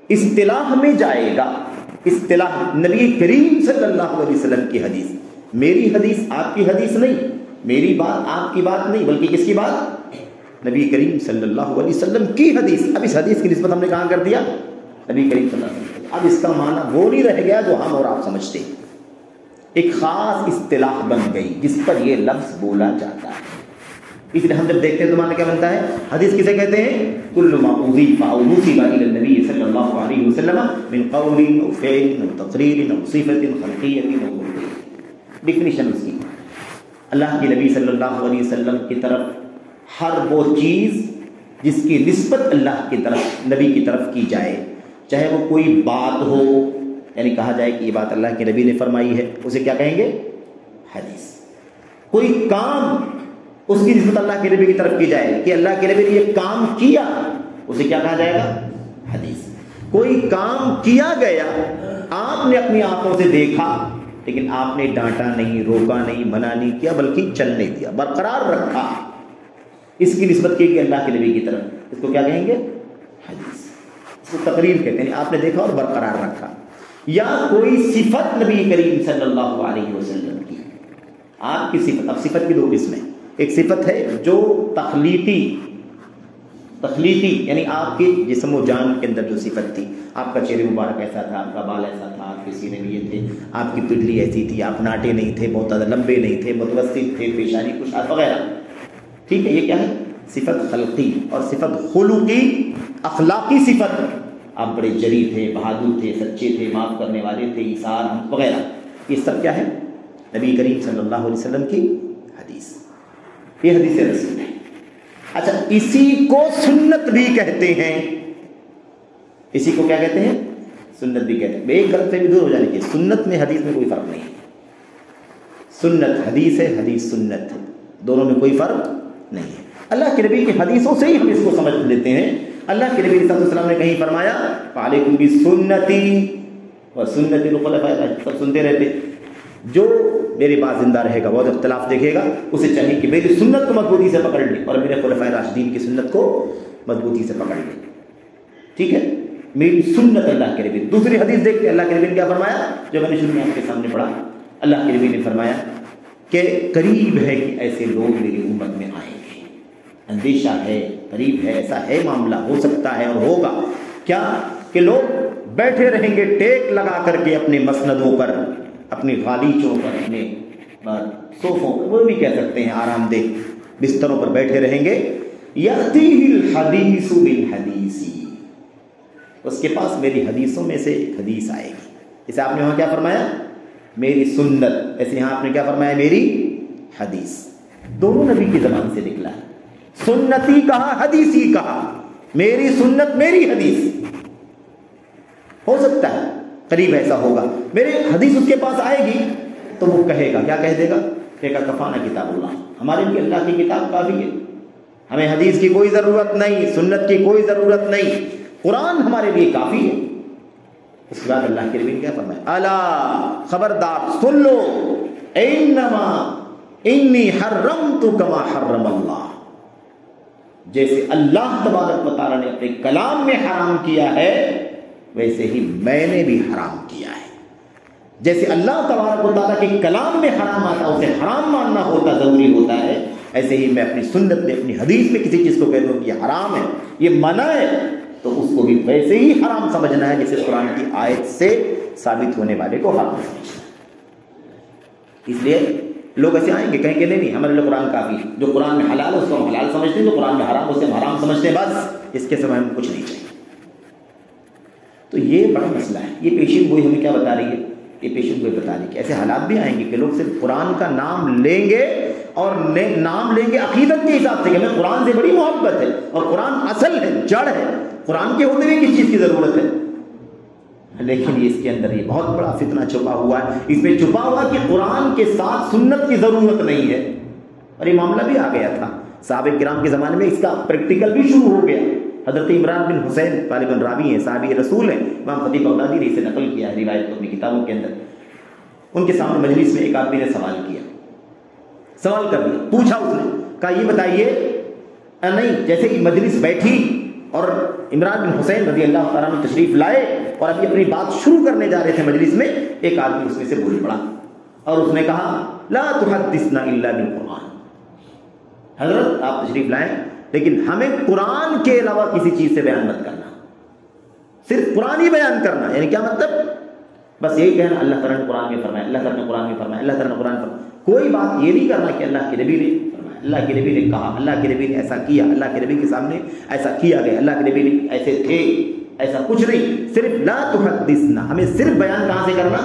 اصطلاح میں جائے گا، اصطلاح نبی کریم صلی اللہ علیہ وسلم کی حدیث، میری حدیث آپ کی حدیث نہیں، میری بات آپ کی بات نہیں، بلکہ کس کی بات؟ نبی کریم صلی اللہ علیہ وسلم کی حدیث. اب اس حدیث کی نسبت ہم نے کہاں کر دیا؟ نبی کریم صلی اللہ علیہ وسلم. اب اس کا معنی وہ نہیں رہ گیا جو ہم اور آپ سمجھتے ہیں، ایک خاص اصطلاح بن گئی جس پر یہ لفظ بولا جاتا ہے. اس لیے ہم جب دیکھتے ہیں تو معنی کیا بنتا ہے؟ حدیث کسے کہتے ہیں؟ کل ما اضیف او نسب الى النبی صلی اللہ علیہ وسلم من قول او فعل او تقریر او صفت خلقیہ او خلقیہ. ڈیفینیشن اس کی، اللہ کے نبی صلی اللہ علیہ وسلم کی طرف ہر وہ چیز جس کی نسبت اللہ کی طرف، نبی کی طرف کی جائے، چاہے وہ کوئی بات ہو، یعنی کہا جائے کہ یہ بات اللہ کے نبی نے فرمائی ہے، اسے کیا کہیں گے؟ حدیث. کوئی کام اس کی نسبت اللہ کے نبی کی طرف کی جائے کہ اللہ کے نبی نے یہ کام کیا، اسے کیا کہا جائے گا؟ حدیث. کوئی کام کیا گیا، آپ نے اپنی آنکھوں سے دیکھا لیکن آپ نے ڈانٹا نہیں، روکا نہیں، منع نہیں کیا، بلکہ چلنے دیا، برقرار رکھا، اس کی نسبت کی کہ اللہ کے نبی کی طرف، اس کو کیا کہیں گے؟ حدیث. اس کو تقریر کہتے ہیں، آپ نے دیکھا اور برقرار رکھا. یا کوئی صفت نبی کریم صلی اللہ علیہ وسلم کی، آپ کی صفت. اب صفت کی دو قسمیں، ایک صفت ہے جو تخلیقی یعنی آپ کے جسم و جان کے اندر جو صفت تھی، آپ کا چہرے مبارک ایسا تھا، آپ کا بال ایسا تھا، آپ کے سینے میں یہ تھے، آپ کی پنڈلی ایسی تھی، آپ ناٹے نہیں تھے، بہت زیادہ لمبے نہیں تھے، متوسط تھے، پیشانی کشاد وغیرہ. ٹھیک ہے، یہ کیا ہے؟ صفت خلقی. اور صفت خلقی، اخلاقی صفت، آپ بڑے جری تھے، بہادر تھے، سچے تھے، معاف کرنے والے تھے، ایثار وغیرہ. یہ سب کیا ہے؟ نبی کریم صلی اللہ علیہ وسلم کی حدیث. یہ حدیث رسول ہے. اچھا، اسی کو سنت بھی کہتے ہیں. اسی کو کیا کہتے ہیں؟ سنت بھی کہتے ہیں. ایک غلط فہمی دور ہو جانے کی، سنت میں حدیث میں کوئی فرق نہیں ہے. سنت حدیث ہے، حدیث سنت ہے، دونوں میں کوئی فرق نہیں ہے. اللہ کے نبی کی حدیثوں سے ہی ہم اس کو سمجھ لیتے ہیں. اللہ کے نبی صلی اللہ علیہ وسلم نے کہیں فرمایا فعلیکم بسنتی و سنت الخلفاء الراشدین. سب سنتے رہتے، جو میری بات زندہ رہے گا، بہت اختلاف دیکھے گا، اسے چاہیے کہ میری سنت کو مضبوطی سے پکڑ لے اور میرے خلفاء راشدین کی سنت کو مضبوطی سے پکڑ لے. ٹھیک ہے، میری سنت. اللہ کے نبی دوسری حدیث دیکھتے ہیں، اللہ کے نبی نے کیا فرمایا جو میں نے شروع میں آپ کے سامنے پڑھا. اللہ کے نبی نے فرمایا کہ قریب ہے کہ ایسے لوگ میری امت میں آئیں گے، اندیشہ ہے، قریب ہے، ایسا ہے معاملہ، ہو سکتا ہے اور ہوگا. کیا کہ لوگ بیٹھے رہیں گے ٹیک لگا کر کے اپنے مسندوں پر، اپنے غالیچوں پر، اپنے صوفوں پر، وہ بھی کہہ سکتے ہیں آرام دہ بستروں پر بیٹھے رہیں گے. یأتیہ الحدیث بالحدیث، اس کے پاس میری حدیثوں میں سے ایک حدیث آئے گی. اسے آپ نے وہاں کیا فرمایا؟ میری سنت. ایسے یہاں آپ نے کیا فرمایا؟ میری حدیث. دونوں نبی کی زبان سے نکلا ہے. سنتی کہا، حدیثی کہا. میری سنت، میری حدیث. ہو سکتا ہے قریب ایسا ہوگا، میری حدیث اس کے پاس آئے گی تو وہ کہے گا، کیا کہہ دے گا؟ کہے گا کفانا کتاب اللہ، ہمارے لیے اللہ کی کتاب کافی ہے، ہمیں حدیث کی کوئی ضرورت نہیں، سنت کی کوئی ضرورت نہیں، قرآن ہمارے لیے کافی ہے. اس کے بعد اللہ کے نبی نے کیا فرمایا؟ الا، خبردار سن لو، انما انی حرمت کما حرم اللہ، جیسے اللہ تبارک و تعالیٰ نے اپنے کلام میں حرام کیا ہے ویسے ہی میں نے بھی حرام کیا ہے. جیسے اللہ تبارک و تعالیٰ کے کلام میں حرام آتا، اسے حرام ماننا ہوتا، ضروری ہوتا ہے، ایسے ہی میں اپنی سنت میں، اپنی حدیث میں کسی چیز کو کہہ دوں کہ یہ حرام ہے، یہ منع ہے، تو اس کو بھی ویسے ہی حرام سمجھنا ہے جیسے قرآن کی آیت سے ثابت ہونے والے کو حرام سمجھنا ہے. اس لیے لوگ ایسے آئیں گے، کہیں گے نہیں ہمارے لیے قرآن کافی ہے، جو قرآن میں حلال ہے اس کو ہم حلال سمجھتے ہیں، جو قرآن میں حرام اسے ہم حرام سمجھتے ہیں، بس اس کے سوا ہم کچھ نہیں چاہیے. تو یہ بڑا مسئلہ ہے. یہ پیشین گوئی ہمیں کیا بتا رہی ہے؟ یہ پیشین گوئی بتا رہی ہے کہ ایسے حالات بھی آئیں گے کہ لوگ صرف قرآن کا نام لیں گے اور نام لیں گے عقیدت کے حساب سے کہ ہمیں قرآن سے بڑی محبت ہے اور قرآن اصل ہے، جڑ ہے، قرآن کے ہوتے ہوئے کس چیز کی ضرورت ہے. لیکن اس کے اندر یہ بہت بڑا فتنہ چھپا ہوا ہے. اس میں چھپا ہوا کہ قرآن کے ساتھ سنت کی ضرورت نہیں ہے. اور یہ معاملہ بھی آ گیا تھا صحابہ کرام کے زمانے میں، اس کا پریکٹیکل بھی شروع ہو گیا. حضرت عمران بن حسین غالباً راوی ہیں، صحابی رسول ہیں، امام خطیب بغدادی نے اسے نقل کیا ہے روایت کو اپنی کتابوں کے اندر۔ ان کے سامنے مجلس میں ایک آدمی نے سوال کیا، سوال کر دیا، پوچھا اس نے، کہا یہ بتائیے، نہیں، جیسے کہ مجلس بیٹھی اور عمران بن حسین رضی اللہ تعالیٰ عنہ تشریف لائے اور ابھی اپنی بات شروع کرنے جا رہے تھے مجلس میں، ایک آدمی اس میں سے بول پڑا اور اس نے کہا لا تحدثنا الا بالقرآن، حضرت آپ تشریف لائیں لیکن ہمیں قرآن کے علاوہ کسی چیز سے بیان مت کرنا، صرف قرآن ہی بیان کرنا۔ یعنی کیا مطلب؟ بس یہی کہنا اللہ تعالیٰ نے قرآن میں فرمایا، اللہ تعالیٰ نے قرآن میں فرمایا، اللہ تعالیٰ نے قرآن میں فرمایا، کوئی بات یہ نہیں کرنا کہ اللہ کے نبی نے فرمایا، اللہ کے نبی نے کہا، اللہ کے نبی نے ایسا کیا، اللہ کے نبی کے سامنے ایسا کیا گیا، اللہ کے نبی نے ایسے تھے، ایسا کچھ نہیں، صرف لا تحدثنا، ہمیں صرف بیان کہاں سے کرنا؟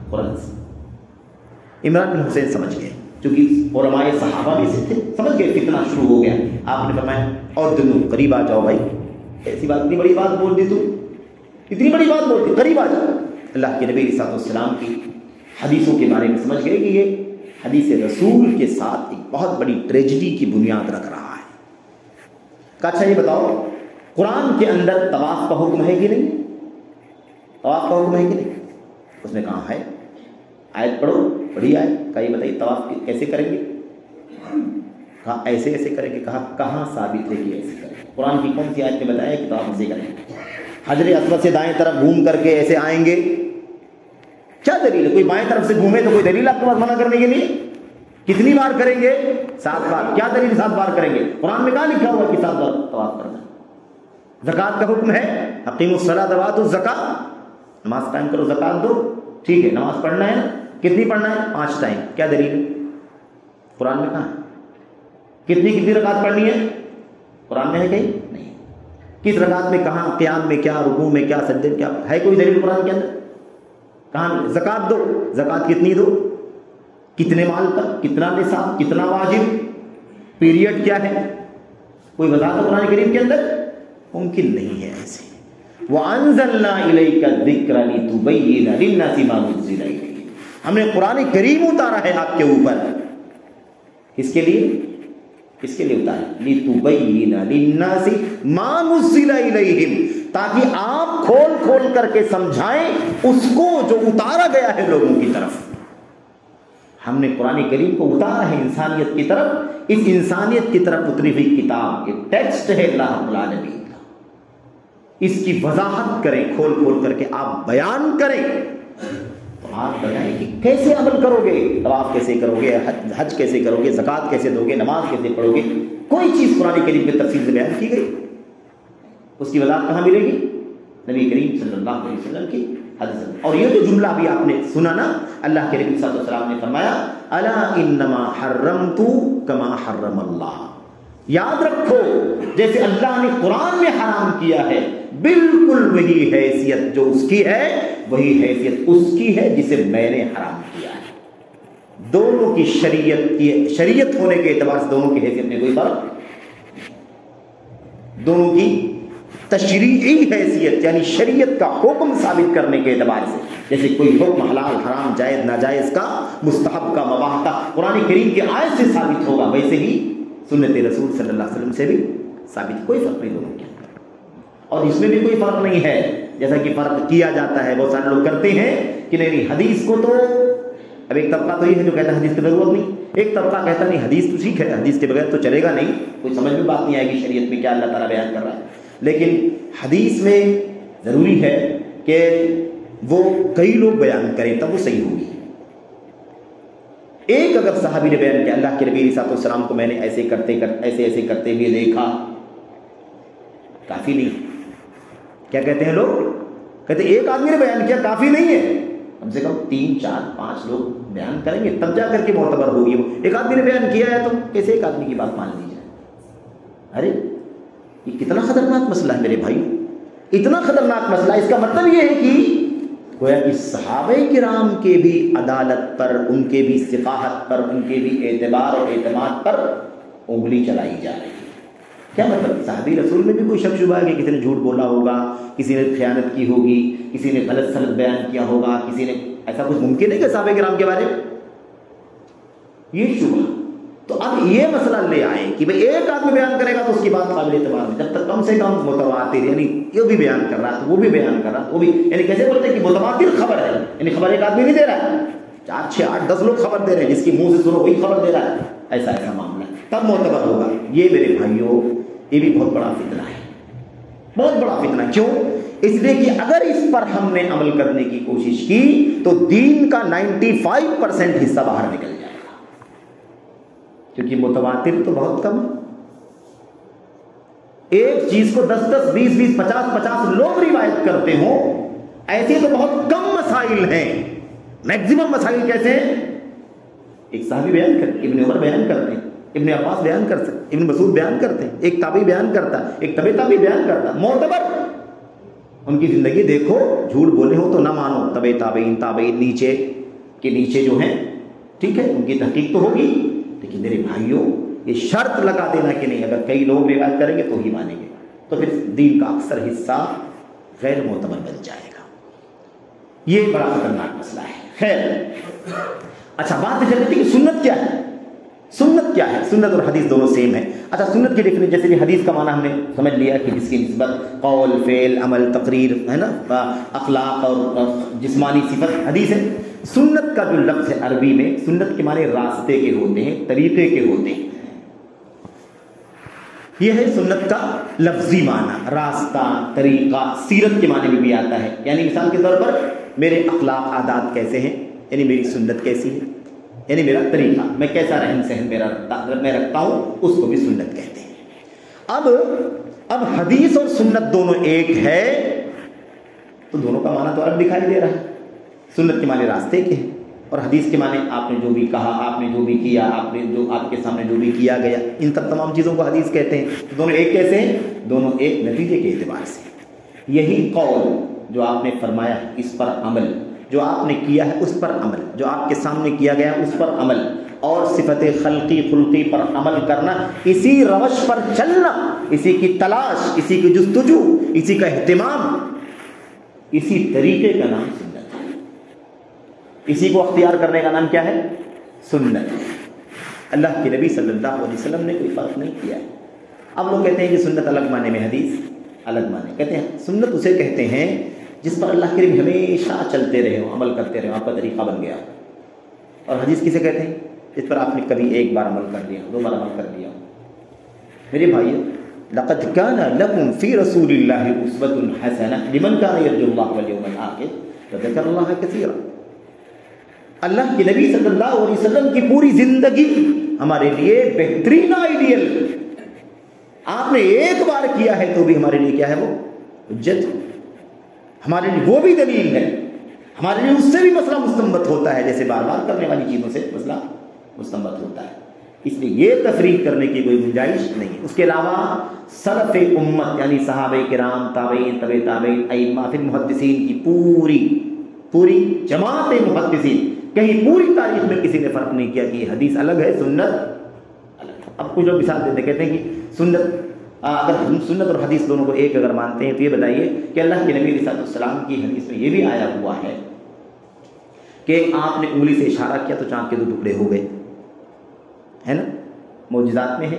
قرآن سے۔ عمران بن حسین سمجھ گئے، چونکہ علماء صحابہ بھی سے تھے، سمجھ گئے فتنہ شروع ہو گیا۔ آپ نے فرمایا اور دنوں قریب آ جاؤ بھائی، ایسی بات، اتنی بڑی بات بول دی تو، اتنی بڑی بات بول دی، قریب آ جاؤ۔ اللہ کے نبی صلی اللہ علیہ وسلم کی حدیثوں کے بارے میں سمجھ گئے کہ یہ حدیث رسول کے ساتھ ایک بہت بڑی ٹریجڈی کی بنیاد رکھ رہا ہے۔ کہا اچھا یہ بتاؤ قرآن کے اندر طواف کا حکم ہے کہ نہیں؟ طواف کا حکم ہے کہ نہیں؟ اس نے کہا ہے، آیت پڑھو، پڑھی آیت، کہا یہ بتائیے طواف کیسے کریں گے؟ کہا ایسے ایسے کریں گے۔ کہا کہاں ثابت ہے کہ ایسے کریں گے؟ قرآن کی کون سی آیت میں بتایا کہ طواف ایسے کریں گے؟ حجر اسود سے دائیں طرف گھوم کر کے ایسے آئیں گے، کیا دلیل ہے؟ کوئی بائیں طرف سے گھومے تو کوئی دلیل آپ کے پاس منع کرنے کے لیے؟ کتنی بار کریں گے؟ 7 بار۔ کیا دلیل 7 بار کریں گے؟ قرآن میں کہاں لکھا ہوا کہ 7 بار طواف کرنا؟ زکوٰۃ کا حکم ہے، اقیموا الصلاۃ وآتوا الزکاۃ، نماز قائم کرو، زکوٰۃ دو، ٹھیک ہے، نماز پڑھنا ہے نا، کتنی پڑھنا ہے؟ 5 ٹائم۔ کیا دلیل ہے؟ قرآن میں کہاں ہے؟ کتنی رکعت پڑھنی ہے؟ قرآن میں ہے کہیں نہیں۔ کس رکعت میں کہاں، قیام میں کیا، رکوع میں کیا، سجدے میں کیا ہے؟ کوئی دلیل قرآن کے اندر؟ کہاں؟ زکوٰۃ دو، زکوٰۃ کتنی دو، کتنے مال پر، کتنا نصاب، کتنا واجب، پیریڈ کیا ہے؟ کوئی وضاحت قرآن کریم کے اندر؟ ممکن نہیں ہے ایسے۔ وَأَنزَلْنَا إِلَيْكَ الذِّكْرَ لِتُبَيِّنَ لِلنَّاسِ مَا نُزِّلَ إِلَيْهِمْ، ہم نے قرآن کریم اتارا ہے آپ کے اوپر، کس کے لیے؟ کس کے لیے اتارا؟ لِتُبَيِّنَ لِلنَّاسِ مَا نُزِّلَ إِلَيْهِمْ، تاکہ آپ کھول کھول کر کے سمجھائیں اس کو جو اتارا گیا ہے لوگوں کی طرف۔ ہم نے قرآن کریم کو اتارا ہے انسانیت کی طرف، اس انسانیت کی طرف اتری ہوئی کتاب، یہ ٹیکسٹ ہے اللہ رب العالمین کا، اس کی وضاحت کریں، کھول کھول کر کے آپ بیان کریں، تو آپ بتائیں کہ کیسے عمل کرو گے، طواف کیسے کرو گے، حج کیسے کرو گے، زکوٰۃ کیسے دو گے، نماز کیسے پڑھو گے؟ کوئی چیز قرآن کریم میں تفصیل سے بیان کی گئی، اس کی وضاحت کہاں ملے گی؟ نبی کریم صلی اللہ علیہ وسلم کی حدیث۔ اور یہ جو جملہ بھی آپ نے سنا نا، اللہ کے نبی صلی اللہ علیہ وسلم نے فرمایا الا انما حرمت کما حرم اللہ، یاد رکھو جیسے اللہ نے قرآن میں حرام کیا ہے، بالکل وہی حیثیت جو اس کی ہے وہی حیثیت اس کی ہے جسے میں نے حرام کیا ہے۔ دونوں کی شریعت ہونے کے اعتبار سے دونوں کی حیثیت میں کوئی فرق، دونوں کی تشریعی حیثیت یعنی شریعت کا حکم ثابت کرنے کے اعتبار سے، جیسے کوئی حکم حلال حرام جائز ناجائز کا مستحب کا مباح کا قرآن کریم کی آیت سے ثابت ہوگا، ویسے ہی سنت رسول صلی اللہ علیہ وسلم سے بھی ثابت، کوئی فرق نہیں دونوں کے اندر۔ اور اس میں بھی کوئی فرق نہیں ہے، جیسا کہ فرق کیا جاتا ہے، بہت سارے لوگ کرتے ہیں کہ نہیں حدیث کو تو، اب ایک طبقہ تو یہ ہے جو کہتا ہے حدیث کی ضرورت نہیں، ایک طبقہ کہتا نہیں حدیث تو ٹھیک ہے، حدیث کے بغیر تو چلے گا نہیں، کوئی سمجھ میں بات نہیں آئے گی شریعت میں کیا اللہ تعالیٰ بیان کر رہا ہے۔ لیکن حدیث میں ضروری ہے کہ وہ کئی لوگ بیان کریں تب وہ صحیح ہوگی۔ ایک اگر صحابی نے بیان کیا اللہ کے نبی علیہ السلام کو میں نے ایسے کرتے ہوئے دیکھا، کافی نہیں۔ کیا کہتے ہیں لوگ؟ کہتے ہیں ایک آدمی نے بیان کیا کافی نہیں ہے، کم سے کم 3 4 5 لوگ بیان کریں گے تب جا کر کے معتبر ہوگی۔ وہ ایک آدمی نے بیان کیا ہے تو کیسے ایک آدمی کی بات مان لی جائے؟ ارے یہ کتنا خطرناک مسئلہ ہے میرے بھائی، اتنا خطرناک مسئلہ۔ اس کا مطلب یہ ہے کہ گویا کہ صحابہ کرام کے بھی عدالت پر، ان کے بھی ثقافت پر، ان کے بھی اعتبار اور اعتماد پر انگلی چلائی جا رہی ہے۔ کیا مطلب؟ صحابی رسول میں بھی کوئی شک شبہ ہے کہ کسی نے جھوٹ بولا ہوگا، کسی نے خیانت کی ہوگی، کسی نے غلط سند بیان کیا ہوگا، کسی نے ایسا کچھ ممکن ہے کہ صحابہ کرام کے بارے میں یہ شبہ؟ تو اب آپ یہ مسئلہ لے آئے کہ بھئی ایک آدمی بیان کرے گا تو اس کی بات قابل اعتبار نہیں، جب تک کم سے کم متواتر، یعنی یہ بھی بیان کر رہا ہے وہ بھی بیان کر رہا ہے وہ بھی، یعنی کیسے بولتے ہیں کہ متواتر خبر ہے، یعنی خبر ایک آدمی نہیں دے رہا ہے، 4 6 8 10 لوگ خبر دے رہے ہیں، جس کی منہ سے سنو وہی خبر دے رہا ہے، ایسا معاملہ تب معتبر ہوگا۔ یہ میرے بھائیوں یہ بھی بہت بڑا فتنہ ہے، بہت بڑا فتنہ۔ کیوں؟ اس لیے کہ اگر اس پر ہم نے عمل کرنے کی کوشش کی تو دین کا 95% حصہ باہر نکل جائے گا، کیونکہ متواتر تو بہت کم ہے، ایک چیز کو 10 10 20 20 50 50 لوگ روایت کرتے ہوں، ایسے تو بہت کم مسائل ہیں۔ میکسیمم مسائل کیسے ہیں؟ ایک صحابی بیان کرتے، ابن عمر بیان کرتے ہیں، ابن عباس بیان کر سکتے، ابن مسعود بیان کرتے ہیں، ایک تابعی بیان کرتا ہے، ایک تبع تابعی بیان کرتا ہے، معتبر۔ ان کی زندگی دیکھو، جھوٹ بولے ہو تو نہ مانو، تبع تابعین نیچے کے نیچے جو ہیں، ٹھیک ہے، ان کی تحقیق تو ہوگی، لیکن میرے بھائیوں یہ شرط لگا دینا کہ نہیں اگر کئی لوگ روایت کریں گے تو ہی مانیں گے، تو پھر دین کا اکثر حصہ غیر معتبر بن جائے گا۔ یہ بڑا خطرناک مسئلہ ہے۔ خیر، اچھا بات یہ چلتی کہ سنت کیا ہے؟ سنت کیا ہے؟ سنت اور حدیث دونوں سیم ہے۔ اچھا سنت کی ڈیفینیشن، جیسے کہ حدیث کا معنی ہم نے سمجھ لیا کہ جس کی نسبت قول، فعل، عمل، تقریر ہے نا، اخلاق اور جسمانی صفت حدیث ہے۔ سنت کا جو لفظ ہے عربی میں، سنت کے معنی راستے کے ہوتے ہیں، طریقے کے ہوتے ہیں، یہ ہے سنت کا لفظی معنی، راستہ، طریقہ۔ سیرت کے معنی میں بھی آتا ہے، یعنی مثال کے طور پر میرے اخلاق عادات کیسے ہیں، یعنی میری سنت کیسی ہے، یعنی میرا طریقہ، میں کیسا رہن سہن میں رکھتا ہوں، اس کو بھی سنت کہتے ہیں۔ اب حدیث اور سنت دونوں ایک ہے تو دونوں کا معنی تو الگ دکھائی دے رہا ہے۔ سنت کے معنی راستے کے ہیں اور حدیث کے معنی آپ نے جو بھی کہا، آپ نے جو بھی کیا، آپ نے جو آپ کے سامنے جو بھی کیا گیا، ان تمام چیزوں کو حدیث کہتے ہیں۔ دونوں ایک کیسے ہیں؟ دونوں ایک نتیجے کے اعتبار سے۔ یہی قول جو آپ نے فرمایا اس پر عمل، جو آپ نے کیا ہے اس پر عمل، جو آپ کے سامنے کیا گیا اس پر عمل، اور صفت خلقی خلقی پر عمل کرنا، اسی روش پر چلنا، اسی کی تلاش، اسی کی جستجو، اسی کا اہتمام، اسی طریقے کا نام سنت ہے۔ اسی کو اختیار کرنے کا نام کیا ہے؟ سنت۔ اللہ کے نبی صلی اللہ علیہ وسلم نے کوئی فرق نہیں کیا ہے۔ اب لوگ کہتے ہیں کہ سنت الگ معنی میں، حدیث الگ معنی، کہتے ہیں سنت اسے کہتے ہیں جس پر اللہ کے نبی ہمیشہ چلتے رہے ہو، عمل کرتے رہے ہو، آپ کا طریقہ بن گیا۔ اور حدیث کسے کہتے ہیں؟ جس پر آپ نے کبھی ایک بار عمل کر لیا، 2 بار عمل کر لیا۔ میرے بھائیو، لقد كان لكم في رسول الله اسوة حسنة لمن كان يرجو الله واليوم الآخر وذكر الله كثيرا۔ اللہ کے نبی صلی اللہ علیہ وسلم کی پوری زندگی ہمارے لیے بہترین آئیڈیل، آپ نے ایک بار کیا ہے تو بھی ہمارے لیے کیا ہے؟ وہ حجت، ہمارے لیے وہ بھی دلیل ہے، ہمارے لیے اس سے بھی مسئلہ مستنبت ہوتا ہے، جیسے بار بار کرنے والی چیزوں سے مسئلہ مستنبت ہوتا ہے۔ اس لیے یہ تفریق کرنے کی کوئی گنجائش نہیں ہے۔ اس کے علاوہ سلف امت یعنی صحابہ کرام، تابعین، تبع تابعین، ائمہ، پھر محدثین کی پوری جماعت محدثین، کہیں پوری تاریخ میں کسی نے فرق نہیں کیا کہ یہ حدیث الگ ہے، سنت الگ ہے۔ اب کچھ لوگ مثال دیتے کہتے ہیں کہ سنت، اگر ہم سنت اور حدیث دونوں کو ایک اگر مانتے ہیں تو یہ بتائیے کہ اللہ کے نبی علیہ السلام کی حدیث میں یہ بھی آیا ہوا ہے کہ آپ نے انگلی سے اشارہ کیا تو چاند کے 2 ٹکڑے ہو گئے، ہے نا، معجزات میں ہے۔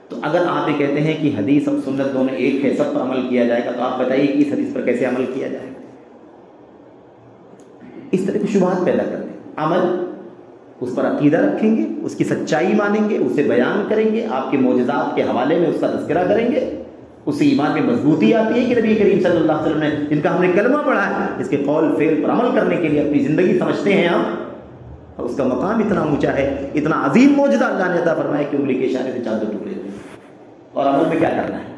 تو اگر آپ یہ کہتے ہیں کہ حدیث اور سنت دونوں ایک ہے، سب پر عمل کیا جائے گا، تو آپ بتائیے کہ اس حدیث پر کیسے عمل کیا جائے گا؟ اس طرح کی شبہات پیدا کرتے ہیں۔ عمل، اس پر عقیدہ رکھیں گے، اس کی سچائی مانیں گے، اسے بیان کریں گے، آپ کے معجزات کے حوالے میں اس کا تذکرہ کریں گے، اس سے ایمان میں مضبوطی آتی ہے کہ نبی کریم صلی اللہ علیہ وسلم نے جن کا ہم نے کلمہ پڑھا ہے، اس کے قول فعل پر عمل کرنے کے لیے اپنی زندگی سمجھتے ہیں ہم، اور اس کا مقام اتنا اونچا ہے، اتنا عظیم معجزہ اللہ نے عطا فرمایا کہ انگلی کے اشارے سے چاند 2 ٹکڑے ہوئے۔ اور عمل میں کیا کرنا ہے؟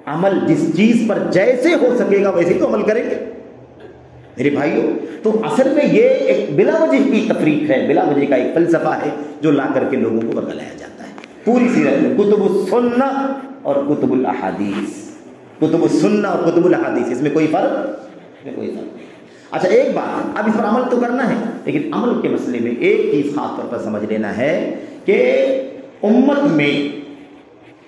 عمل جس چیز پر جیسے ہو سکے گا ویسے تو عمل کریں گے میرے بھائیوں۔ تو اصل میں یہ ایک بلا وجہ کی تفریق ہے، بلا وجہ کا ایک فلسفہ ہے جو لا کر کے لوگوں کو بتلایا جاتا ہے۔ پوری سیرت میں کتب السنہ اور کتب الاحادیث، کتب السنہ اور کتب الاحادیث، اس میں کوئی فرق نہیں۔ اچھا ایک بات، اب اس پر عمل تو کرنا ہے، لیکن عمل کے مسئلے میں ایک چیز خاص طور پر سمجھ لینا ہے کہ امت میں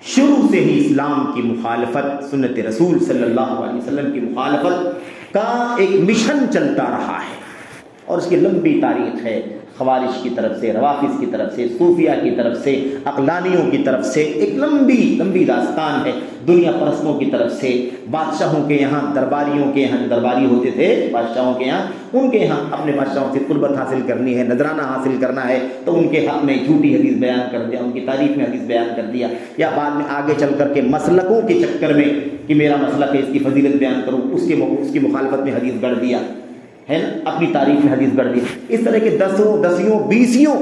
شروع سے ہی اسلام کی مخالفت، سنت رسول صلی اللہ علیہ وسلم کی مخالفت کا ایک مشن چلتا رہا ہے، اور اس کی لمبی تاریخ ہے۔ خوارج کی طرف سے، روافض کی طرف سے، صوفیہ کی طرف سے، عقلانیوں کی طرف سے ایک لمبی داستان ہے، دنیا پرستوں کی طرف سے، بادشاہوں کے یہاں، درباریوں کے یہاں، درباری ہوتے تھے بادشاہوں کے یہاں، ان کے یہاں اپنے بادشاہوں سے قربت حاصل کرنی ہے، نذرانہ حاصل کرنا ہے، تو ان کے حق میں جھوٹی حدیث بیان کر دیا، ان کی تعریف میں حدیث بیان کر دیا، یا بعد میں آگے چل کر کے مسلکوں کے چکر میں کہ میرا مسلک ہے اس کی فضیلت بیان کروں، اس کی مخالفت میں حدیث گڑھ دیا ہے نا، اپنی تعریف میں حدیث گڑھ دی۔ اس طرح کے دسیوں بیسیوں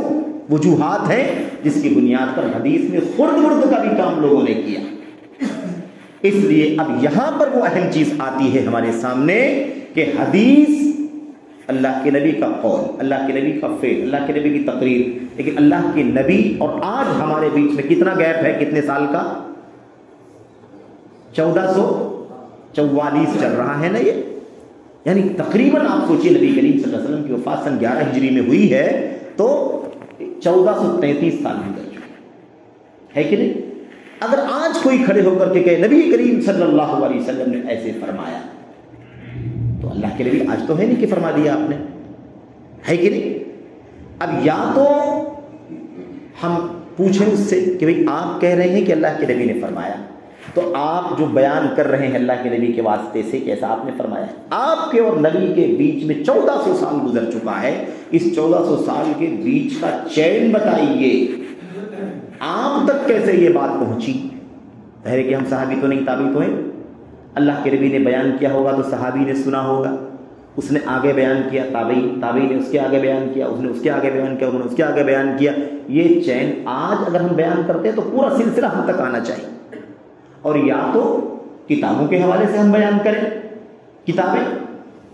وجوہات ہیں جس کی بنیاد پر حدیث میں خرد مرد کا بھی کام لوگوں نے کیا۔ اس لیے اب یہاں پر وہ اہم چیز آتی ہے ہمارے سامنے کہ حدیث اللہ کے نبی کا قول، اللہ کے نبی کا فعل، اللہ کے نبی کی تقریر، لیکن اللہ کے نبی اور آج ہمارے بیچ میں کتنا گیپ ہے، کتنے سال کا؟ 1444 چل رہا ہے نا یہ، یعنی تقریباً آپ سوچیے نبی کریم صلی اللہ علیہ وسلم کی وفات سن 11 ہجری میں ہوئی ہے تو 1433 سال گزر چکے ہے کہ نہیں؟ اگر آج کوئی کھڑے ہو کر کے کہے نبی کریم صلی اللہ علیہ وسلم نے ایسے فرمایا، تو اللہ کے نبی آج تو ہے نہیں کہ فرما دیا آپ نے، ہے کہ نہیں؟ اب یا تو ہم پوچھیں اس سے کہ بھئی آپ کہہ رہے ہیں کہ اللہ کے نبی نے فرمایا، تو آپ جو بیان کر رہے ہیں اللہ کے نبی کے واسطے سے کیسا آپ نے فرمایا ہے؟ آپ کے اور نبی کے بیچ میں 1400 سال گزر چکا ہے، اس 1400 سال کے بیچ کا چین بتائیے، آپ تک کیسے یہ بات پہنچی؟ ظاہر ہے کہ ہم صحابی تو نہیں، تابعی تو ہیں، اللہ کے نبی نے بیان کیا ہوگا تو صحابی نے سنا ہوگا، اس نے آگے بیان کیا، تابعی نے اس کے آگے بیان کیا، اس نے اس کے آگے بیان کیا، انہوں نے اس کے آگے بیان کیا، یہ چین آج اگر ہم بیان کرتے ہیں تو پورا سلسلہ ہم تک آنا چاہیے، اور یا تو کتابوں کے حوالے سے ہم بیان کریں، کتابیں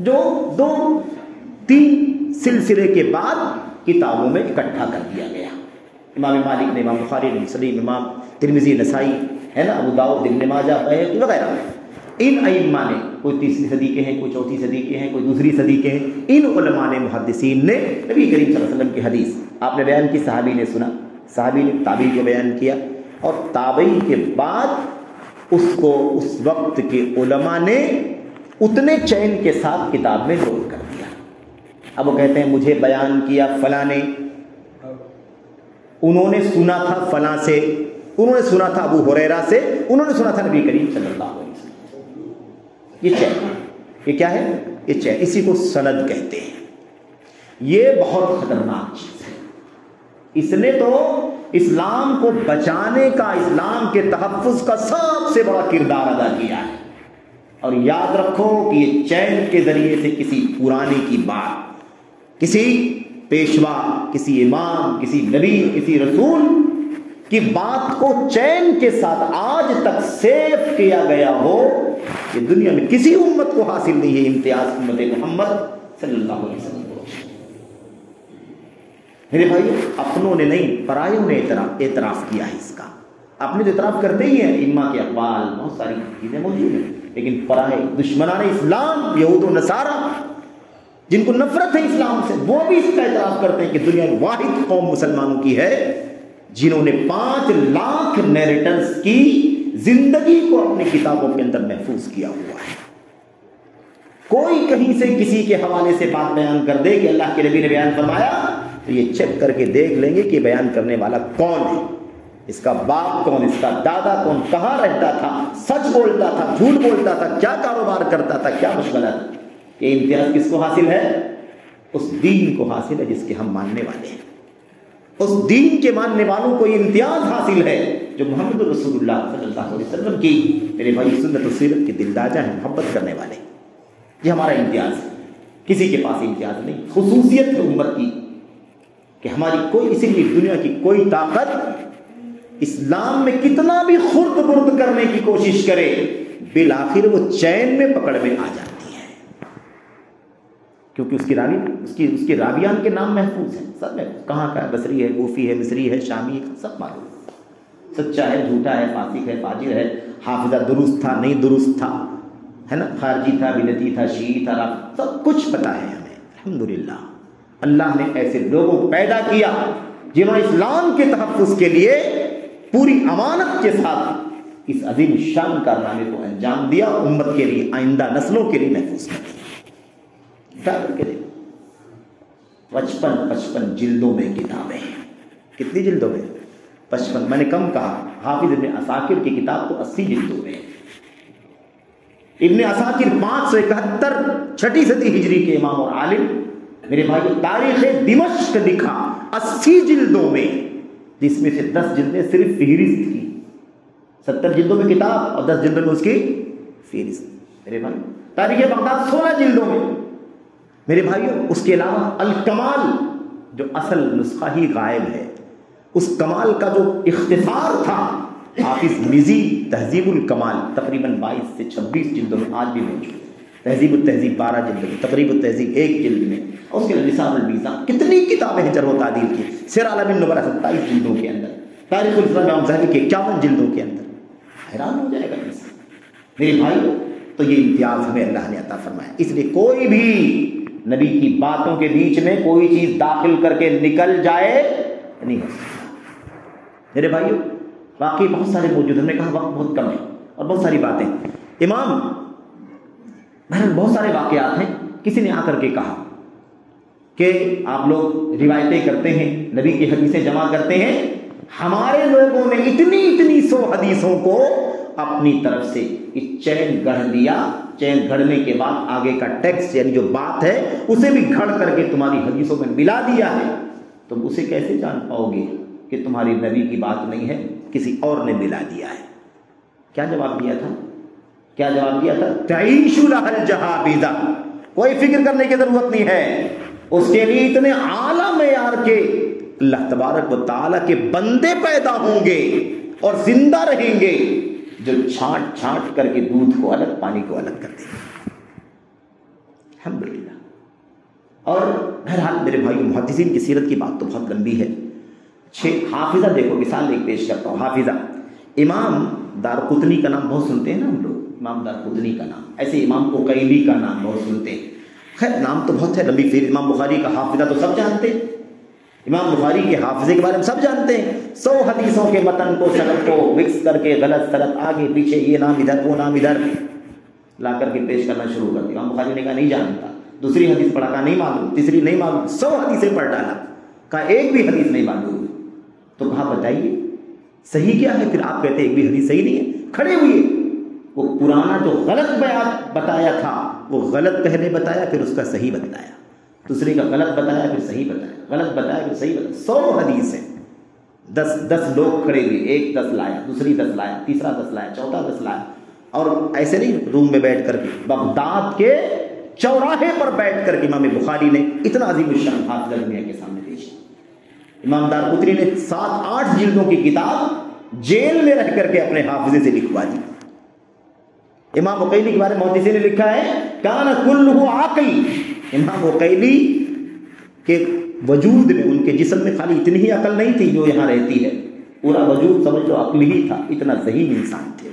جو 2-3 سلسلے کے بعد کتابوں میں اکٹھا کر دیا گیا، امام مالک نے، امام بخاری نے، مسلم، امام ترمذی، نسائی ہے نا، ابو داؤد، ابن ماجہ وغیرہ، ان ائمہ نے، کوئی 3ری صدی کے ہیں، کوئی 4تھی صدی کے ہیں، کوئی 2ری صدی کے ہیں، ان علماء نے، محدثین نے نبی کریم صلی اللہ علیہ وسلم کی حدیث آپ نے بیان کی، صحابی نے سنا، صحابی نے تابعی کو بیان کیا، اور تابعی کے بعد اس کو اس وقت کے علماء نے اتنے چین کے ساتھ کتاب میں نوٹ کر دیا۔ اب وہ کہتے ہیں مجھے بیان کیا فلاں نے، انہوں نے سنا تھا فلاں سے، انہوں نے سنا تھا ابو ہریرہ سے، انہوں نے سنا تھا نبی کریم صلی اللہ علیہ وسلم۔ یہ چین، یہ کیا ہے؟ یہ چین، اسی کو سند کہتے ہیں۔ یہ بہت خطرناک چیز ہے، اس نے تو اسلام کو بچانے کا، اسلام کے تحفظ کا سب سے بڑا کردار ادا کیا ہے۔ اور یاد رکھو کہ یہ چین کے ذریعے سے کسی پرانے کی بات، کسی پیشوا، کسی امام، کسی نبی، کسی رسول کی بات کو چین کے ساتھ آج تک سیو کیا گیا ہو، یہ دنیا میں کسی امت کو حاصل نہیں ہے، امتیاز امت محمد صلی اللہ علیہ وسلم۔ میرے بھائی، اپنوں نے نہیں، پرایوں نے اعتراف کیا ہے اس کا۔ اپنے تو اعتراف کرتے ہی ہیں، ائمہ کے اقوال، بہت ساری چیزیں موجود ہیں، لیکن پرائے دشمنان اسلام، یہود و نصارہ، جن کو نفرت ہے اسلام سے، وہ بھی اس کا اعتراف کرتے ہیں کہ دنیا میں واحد قوم مسلمانوں کی ہے جنہوں نے 5 لاکھ نیریٹرز کی زندگی کو اپنی کتابوں کے اندر محفوظ کیا ہوا ہے۔ کوئی کہیں سے کسی کے حوالے سے بات بیان کر دے کہ اللہ کے نبی نے بیان فرمایا، تو یہ چیک کر کے دیکھ لیں گے کہ بیان کرنے والا کون ہے، اس کا باپ کون، اس کا دادا کون، کہاں رہتا تھا، سچ بولتا تھا، جھوٹ بولتا تھا، کیا کاروبار کرتا تھا، کیا مشغلہ تھا۔ یہ امتیاز کس کو حاصل ہے؟ اس دین کو حاصل ہے جس کے ہم ماننے والے ہیں، اس دین کے ماننے والوں کو یہ امتیاز حاصل ہے جو محمد رسول اللہ صلی اللہ علیہ وسلم کی، میرے بھائی، سنت و سیرت کے دلداجہ ہیں، محبت کرنے والے، یہ ہمارا امتیاز ہے۔ کسی کے پاس امتیاز نہیں، خصوصیت ہے امت کی کہ ہماری کوئی، اسی لیے دنیا کی کوئی طاقت اسلام میں کتنا بھی خرد برد کرنے کی کوشش کرے، بالآخر وہ چین میں پکڑ میں آ جاتی ہے، کیونکہ اس کے راویان کے نام محفوظ ہیں، سب میں کہاں کا ہے، بصری ہے، کوفی ہے، مصری ہے، شامی ہے، سب معلوم، سچا ہے، جھوٹا ہے، فاسق ہے، فاجر ہے، حافظہ درست تھا، نہیں درست تھا، ہے نا، خارجی تھا، بدعتی تھا، شیعی تھا، سب کچھ پتا ہے ہمیں، الحمدللہ۔ اللہ نے ایسے لوگوں کو پیدا کیا جنہوں نے اسلام کے تحفظ کے لیے پوری امانت کے ساتھ اس عظیم شان کارنامے کو انجام دیا، امت کے لیے، آئندہ نسلوں کے لیے محفوظ کر دیا۔ 55 جلدوں میں کتابیں ہیں. کتنی جلدوں میں؟ 55. میں نے کم کہا. حافظ ابن عساکر کی کتاب تو 80 جلدوں میں ہے. ابن عساکر 571 چھٹی صدی ہجری کے امام اور عالم. میرے بھائی تاریخ دمشق لکھا 80 جلدوں میں، جس میں سے 10 جلدیں صرف فہرست کی. 70 جلدوں میں کتاب اور 10 جلدوں میں اس کی فہرست. میرے بھائی تاریخ بغداد 16 جلدوں میں. میرے بھائیوں اس کے علاوہ الکمال جو اصل نسخہ ہی غائب ہے، اس کمال کا جو اختصار تھا حافظ مزی تہذیب الکمال تقریباً 22 سے 26 جلدوں میں آج بھی موجود ہے. تہذیب التہذیب 12 جلد میں، تقریب التہذیب 1 جلد میں، اور اس کے نصاب المیزان. کتنی کتابیں ہیں جرح و تعدیل کی. سیر اعلام النبلاء 27 جلدوں کے اندر، تاریخ الاسلام امام ذہبی کے 51 جلدوں کے اندر. حیران ہو جائے گا انسان. میرے بھائی تو یہ امتیاز ہمیں اللہ نے عطا فرمایا. اس لیے کوئی بھی نبی کی باتوں کے بیچ میں کوئی چیز داخل کر کے نکل جائے نہیں ہو سکتا. میرے بھائیو واقعی بہت سارے موجود، ہم نے کہا وقت بہت کم ہے اور بہت ساری باتیں. امام بہرحال بہت سارے واقعات ہیں. کسی نے آ کر کے کہا کہ آپ لوگ روایتیں کرتے ہیں، نبی کی حدیثیں جمع کرتے ہیں، ہمارے لوگوں نے اتنی 100 حدیثوں کو اپنی طرف سے چین گڑھ دیا. چین گھڑنے کے بعد آگے کا ٹیکسٹ یعنی جو بات ہے اسے بھی گھڑ کر کے تمہاری حدیثوں میں ملا دیا ہے. تم اسے کیسے جان پاؤ گے کہ تمہاری نبی کی بات نہیں ہے، کسی اور نے ملا دیا ہے؟ کیا جواب دیا تھا؟ کیا جواب دیا تھا؟ تعیش لها الجہابذہ. کوئی فکر کرنے کی ضرورت نہیں ہے. اس کے لیے اتنے اعلیٰ معیار کے اللہ تبارک و تعالیٰ کے بندے پیدا ہوں گے اور زندہ رہیں گے جو چھانٹ چھانٹ کر کے دودھ کو الگ پانی کو الگ کر دیں گے. الحمدللہ. اور بہرحال میرے بھائی محدثین کی سیرت کی بات تو بہت لمبی ہے. 6 حافظہ دیکھو، مثال ایک پیش کرتا ہوں. حافظہ امام دارقطنی کا نام بہت سنتے ہیں نا ہم لوگ، امام دارقطنی کا نام. ایسے امام عقیلی کا نام بہت سنتے ہیں. خیر نام تو بہت ہے لمبی پھر. امام بخاری کا حافظہ تو سب جانتے ہیں. امام بخاری کے حافظے کے بارے میں سب جانتے ہیں. 100 حدیثوں کے متن کو سند کو مکس کر کے غلط سند آگے پیچھے، یہ نام ادھر وہ نام ادھر لا کر کے پیش کرنا شروع کر دیا. امام بخاری نے کہا نہیں جانتا. دوسری حدیث پڑھا، کہا نہیں معلوم. تیسری نہیں معلوم. 100 حدیثیں پڑھ ڈالا، کہا ایک بھی حدیث نہیں معلوم. تو کہا بتائیے صحیح کیا ہے؟ پھر آپ کہتے ہیں ایک بھی حدیث صحیح نہیں ہے. کھڑے ہوئے وہ پرانا جو غلط بیان بتایا تھا وہ غلط پہلے بتایا، پھر اس کا صحیح بتایا. دوسرے کا غلط بتایا پھر صحیح بتایا، غلط بتایا پھر صحیح بتایا. 100 حدیث ہیں. 10 لوگ کھڑے ہوئے، ایک 10 لایا، دوسری 10 لایا، تیسرا 10 لایا، چوتھا 10 لایا. اور ایسے نہیں روم میں بیٹھ کر کے، بغداد کے چوراہے پر بیٹھ کر کے امام بخاری نے اتنا عظیم الشان حافظہ دنیا کے سامنے پیش کیا. امام دارقطنی نے 7-8 جلدوں کی کتاب جیل میں رہ کر کے اپنے حافظے سے لکھوا دی. امام عقیلی کے بارے میں محدثین نے لکھا ہے کان کلہ عقل. امام عقیلی کے وجود میں، ان کے جسم میں خالی اتنی ہی عقل نہیں تھی جو یہاں رہتی ہے، پورا وجود سمجھ لو عقل ہی تھا. اتنا ذہین انسان تھے،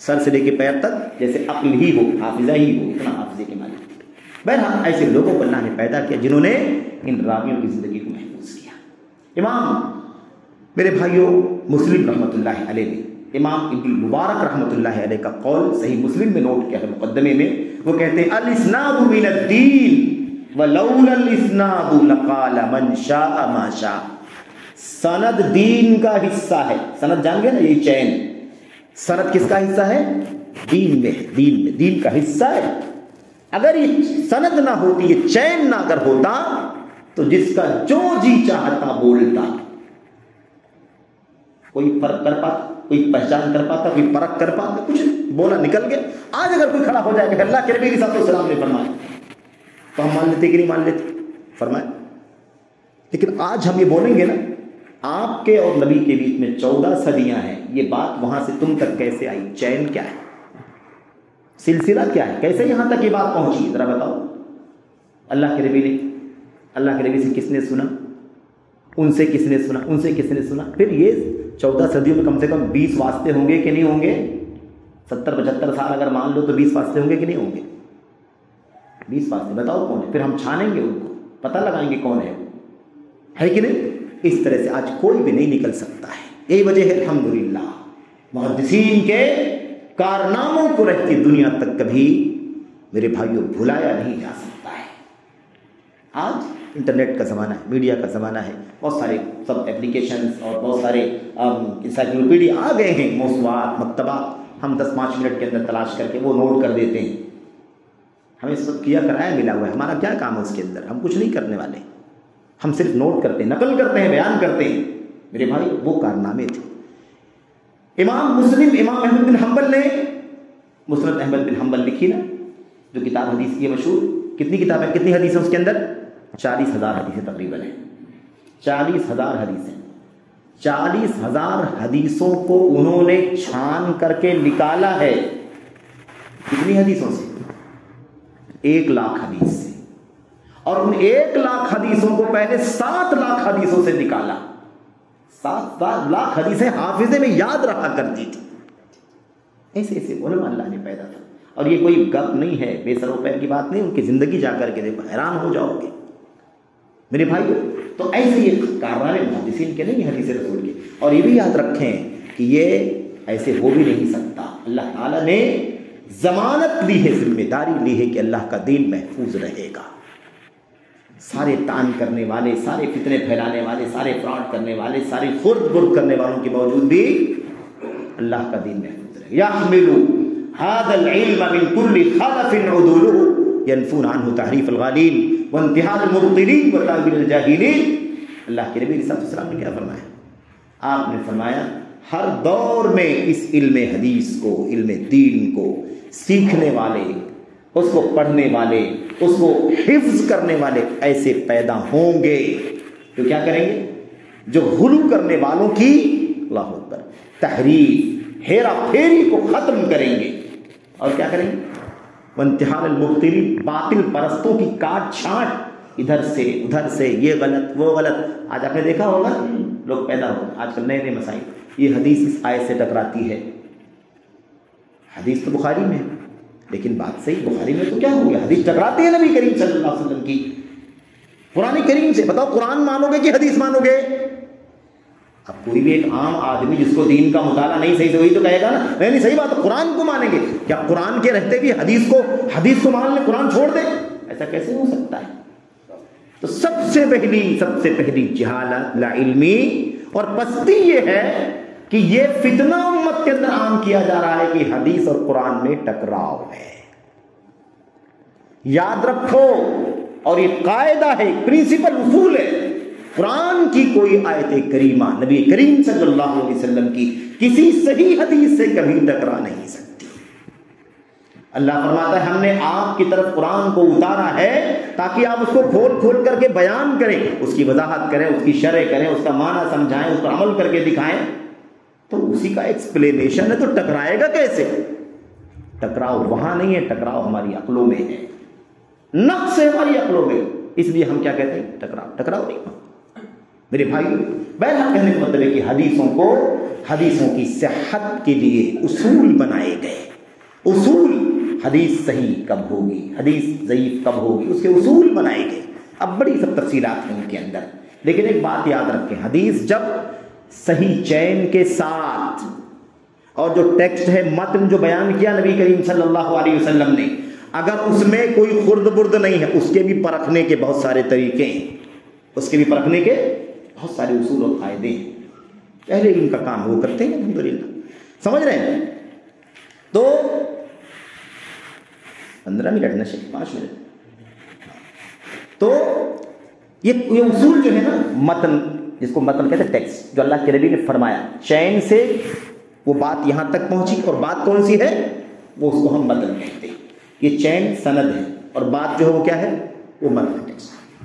سر سے لے کے پیر تک جیسے عقل ہی ہو، حافظہ ہی ہو، اتنا حافظے کے مالک تھے. بہرحال ایسے لوگوں کو اللہ نے پیدا کیا جنہوں نے ان راویوں کی زندگی کو محفوظ کیا. امام میرے بھائیوں مسلم رحمۃ اللہ علیہ نے، امام ابن مبارک رحمۃ اللہ علیہ کا قول صحیح مسلم میں نوٹ کیا ہے مقدمے میں. وہ کہتے ہیں الاسناد من الدین ولولا الاسناد لقال من شاء ما شاء. سند دین کا حصہ ہے. سند جان گئے نا، یہ چین. سند کس کا حصہ ہے؟ دین میں ہے. دین میں دین کا حصہ ہے. اگر یہ سند نہ ہوتی، یہ چین نہ اگر ہوتا تو جس کا جو جی چاہتا بولتا. کوئی فرق کر پاتا، کوئی پہچان کر پاتا، کوئی پرکھ کر پاتا؟ کچھ بولا نکل گیا. آج اگر کوئی کھڑا ہو جائے کہ اللہ کے نبی علیہ السلام نے فرمایا تو ہم مان لیتے کہ نہیں مان لیتے؟ فرمایا. لیکن آج ہم یہ بولیں گے نا، آپ کے اور نبی کے بیچ میں 14 صدیاں ہیں. یہ بات وہاں سے تم تک کیسے آئی؟ چین کیا ہے؟ سلسلہ کیا ہے؟ کیسے یہاں تک یہ بات پہنچی؟ ذرا بتاؤ. اللہ کے نبی نے، اللہ کے نبی سے کس نے سنا؟ ان سے کس نے سنا؟ ان سے کس نے سنا؟ پھر یہ 14 صدیوں میں کم سے کم 20 واسطے ہوں گے کہ نہیں ہوں گے؟ 70-75 سال اگر مان لو تو 20 واسطے ہوں گے کہ نہیں ہوں گے؟ 20 واسطے. بتاؤ کون ہے؟ پھر ہم چھانیں گے ان کو، پتہ لگائیں گے کون ہے کہ نہیں؟ اس طرح سے آج کوئی بھی نہیں نکل سکتا ہے. یہی وجہ ہے الحمدللہ محدثین کے کارناموں کو رہتی دنیا تک کبھی میرے بھائیوں بھلایا نہیں جا سکتا ہے. آج انٹرنیٹ کا زمانہ ہے، میڈیا کا زمانہ ہے، بہت سارے سب اپلیکیشنز اور بہت سارے انسائکلوپیڈیا آ گئے ہیں، موضوعات، مکتبات، ہم 10-5 منٹ کے اندر تلاش کر کے وہ نوٹ کر دیتے ہیں. ہمیں سب کیا کرایا ملا ہوا ہے، ہمارا کیا کام ہے اس کے اندر؟ ہم کچھ نہیں کرنے والے، ہم صرف نوٹ کرتے ہیں، نقل کرتے ہیں، بیان کرتے ہیں. میرے بھائی وہ کارنامے تھے. امام مسلم، امام احمد بن حنبل نے مسند احمد بن حنبل لکھی نا، جو کتاب حدیث کی ہے مشہور. کتنی کتاب ہے، کتنی حدیث ہیں اس کے اندر؟ 40,000 حدیثیں تقریباً ہیں. 40,000 حدیثیں. 40,000 حدیثوں کو انہوں نے چھان کر کے نکالا ہے. کتنی حدیثوں سے؟ 1,00,000 حدیث سے. اور ان 1,00,000 حدیثوں کو پہلے 7 لاکھ حدیثوں سے نکالا. 7 لاکھ حدیثیں حافظے میں یاد رہا کرتی تھی. ایسے ایسے علماء اللہ نے پیدا تھا. اور یہ کوئی گپ نہیں ہے، بے سر و پیر کی بات نہیں. ان کی زندگی جا کر کے دیکھو، حیران ہو جاؤ گے میرے بھائی. تو ایسے یہ کارنامے محدثین کے نہیں، حدیث رسول کے. اور یہ بھی یاد رکھیں کہ یہ ایسے ہو بھی نہیں سکتا. اللہ تعالیٰ نے ضمانت لی ہے، ذمہ داری لی ہے کہ اللہ کا دین محفوظ رہے گا. سارے تان کرنے والے، سارے فتنے پھیلانے والے، سارے فراڈ کرنے والے، سارے خرد برد کرنے والوں کے باوجود بھی اللہ کا دین محفوظ رہے. یحملوا هذا العلم من كل خلف عدوله ينفون عنه تحریف الغالین وانتحال المبطلین وتأویل الجاہلین. اللہ کے نبی صلی اللہ علیہ وسلم نے کیا فرمایا؟ آپ نے فرمایا ہر دور میں اس علم حدیث کو، علم دین کو سیکھنے والے، اس کو پڑھنے والے، اس کو حفظ کرنے والے ایسے پیدا ہوں گے جو کیا کریں گے؟ جو غلو کرنے والوں کی، اللہ اکبر، تحریف، ہیرا پھیری کو ختم کریں گے. اور کیا کریں گے؟ وانتحال المبطلین، باطل پرستوں کی کاٹ چھانٹ، ادھر سے ادھر سے، یہ غلط وہ غلط. آج آپ نے دیکھا ہوگا لوگ پیدا ہو آج کل نئے نئے مسائل. یہ حدیث اس آیت سے ٹکراتی ہے. حدیث تو بخاری میں ہے، لیکن بات صحیح، بخاری میں تو کیا ہو گیا؟ حدیث ٹکراتی ہے نبی کریم صلی اللہ علیہ وسلم کی قرآن کریم سے. بتاؤ قرآن مانو گے کہ حدیث مانو گے؟ اب کوئی بھی ایک عام آدمی جس کو دین کا مطالعہ نہیں صحیح سے، وہی تو کہے گا نا نہیں صحیح بات ہے، قرآن کو مانیں گے. کیا قرآن کے رہتے بھی حدیث کو مان لیں، قرآن چھوڑ دیں؟ ایسا کیسے ہو سکتا ہے؟ تو سب سے پہلی جہالت، لا علمی اور پستی یہ ہے کہ یہ فتنہ امت کے اندر عام کیا جا رہا ہے کہ حدیث اور قرآن میں ٹکراؤ ہے. یاد رکھو، اور یہ قاعدہ ہے، پرنسپل، اصول ہے. قرآن کی کوئی آیت کریمہ نبی کریم صلی اللہ علیہ وسلم کی کسی صحیح حدیث سے کبھی ٹکرا نہیں سکتی. اللہ فرماتا ہے ہم نے آپ کی طرف قرآن کو اتارا ہے تاکہ آپ اس کو کھول کھول کر کے بیان کریں، اس کی وضاحت کریں، اس کی شرح کریں، اس کا معنی سمجھائیں، اس پر عمل کر کے دکھائیں. تو اسی کا ایکسپلینیشن ہے. تو ٹکرائے گا کیسے؟ ٹکراؤ وہاں نہیں ہے، ٹکراؤ ہماری عقلوں میں ہے، نقص ہے ہماری عقلوں میں. اس لیے ہم کیا کہتے ہیں؟ ٹکراؤ نہیں. میرے بھائی، بہرحال کہنے کا مطلب ہے کہ حدیثوں کی صحت کے لیے اصول بنائے گئے. اصول، حدیث صحیح کب ہوگی، حدیث ضعیف کب ہوگی، اس کے اصول بنائے گئے. اب بڑی سب تفصیلات ہیں ان کے اندر، لیکن ایک بات یاد رکھیں، حدیث جب صحیح چین کے ساتھ، اور جو ٹیکسٹ ہے، متن جو بیان کیا نبی کریم صلی اللہ علیہ وسلم نے، اگر اس میں کوئی خرد برد نہیں ہے، اس کے بھی پرکھنے کے بہت سارے طریقے ہیں، اس کے بھی پرکھنے کے بہت سارے اصول اور قاعدے ہیں. پہلے ان کا کام وہ کرتے ہیں الحمدللہ. سمجھ رہے ہیں؟ تو 15 منٹ نہ 5 منٹ. تو یہ اصول جو ہے نا، متن، جس کو متن کہتے ہیں، ٹیکسٹ، جو اللہ کے نبی نے فرمایا، چین سے وہ بات یہاں تک پہنچی، اور بات کون سی ہے؟ وہ اس کو ہم متن کہتے ہیں. یہ چین سند ہے، اور بات جو ہے وہ کیا ہے؟ وہ متن، ٹیکسٹ.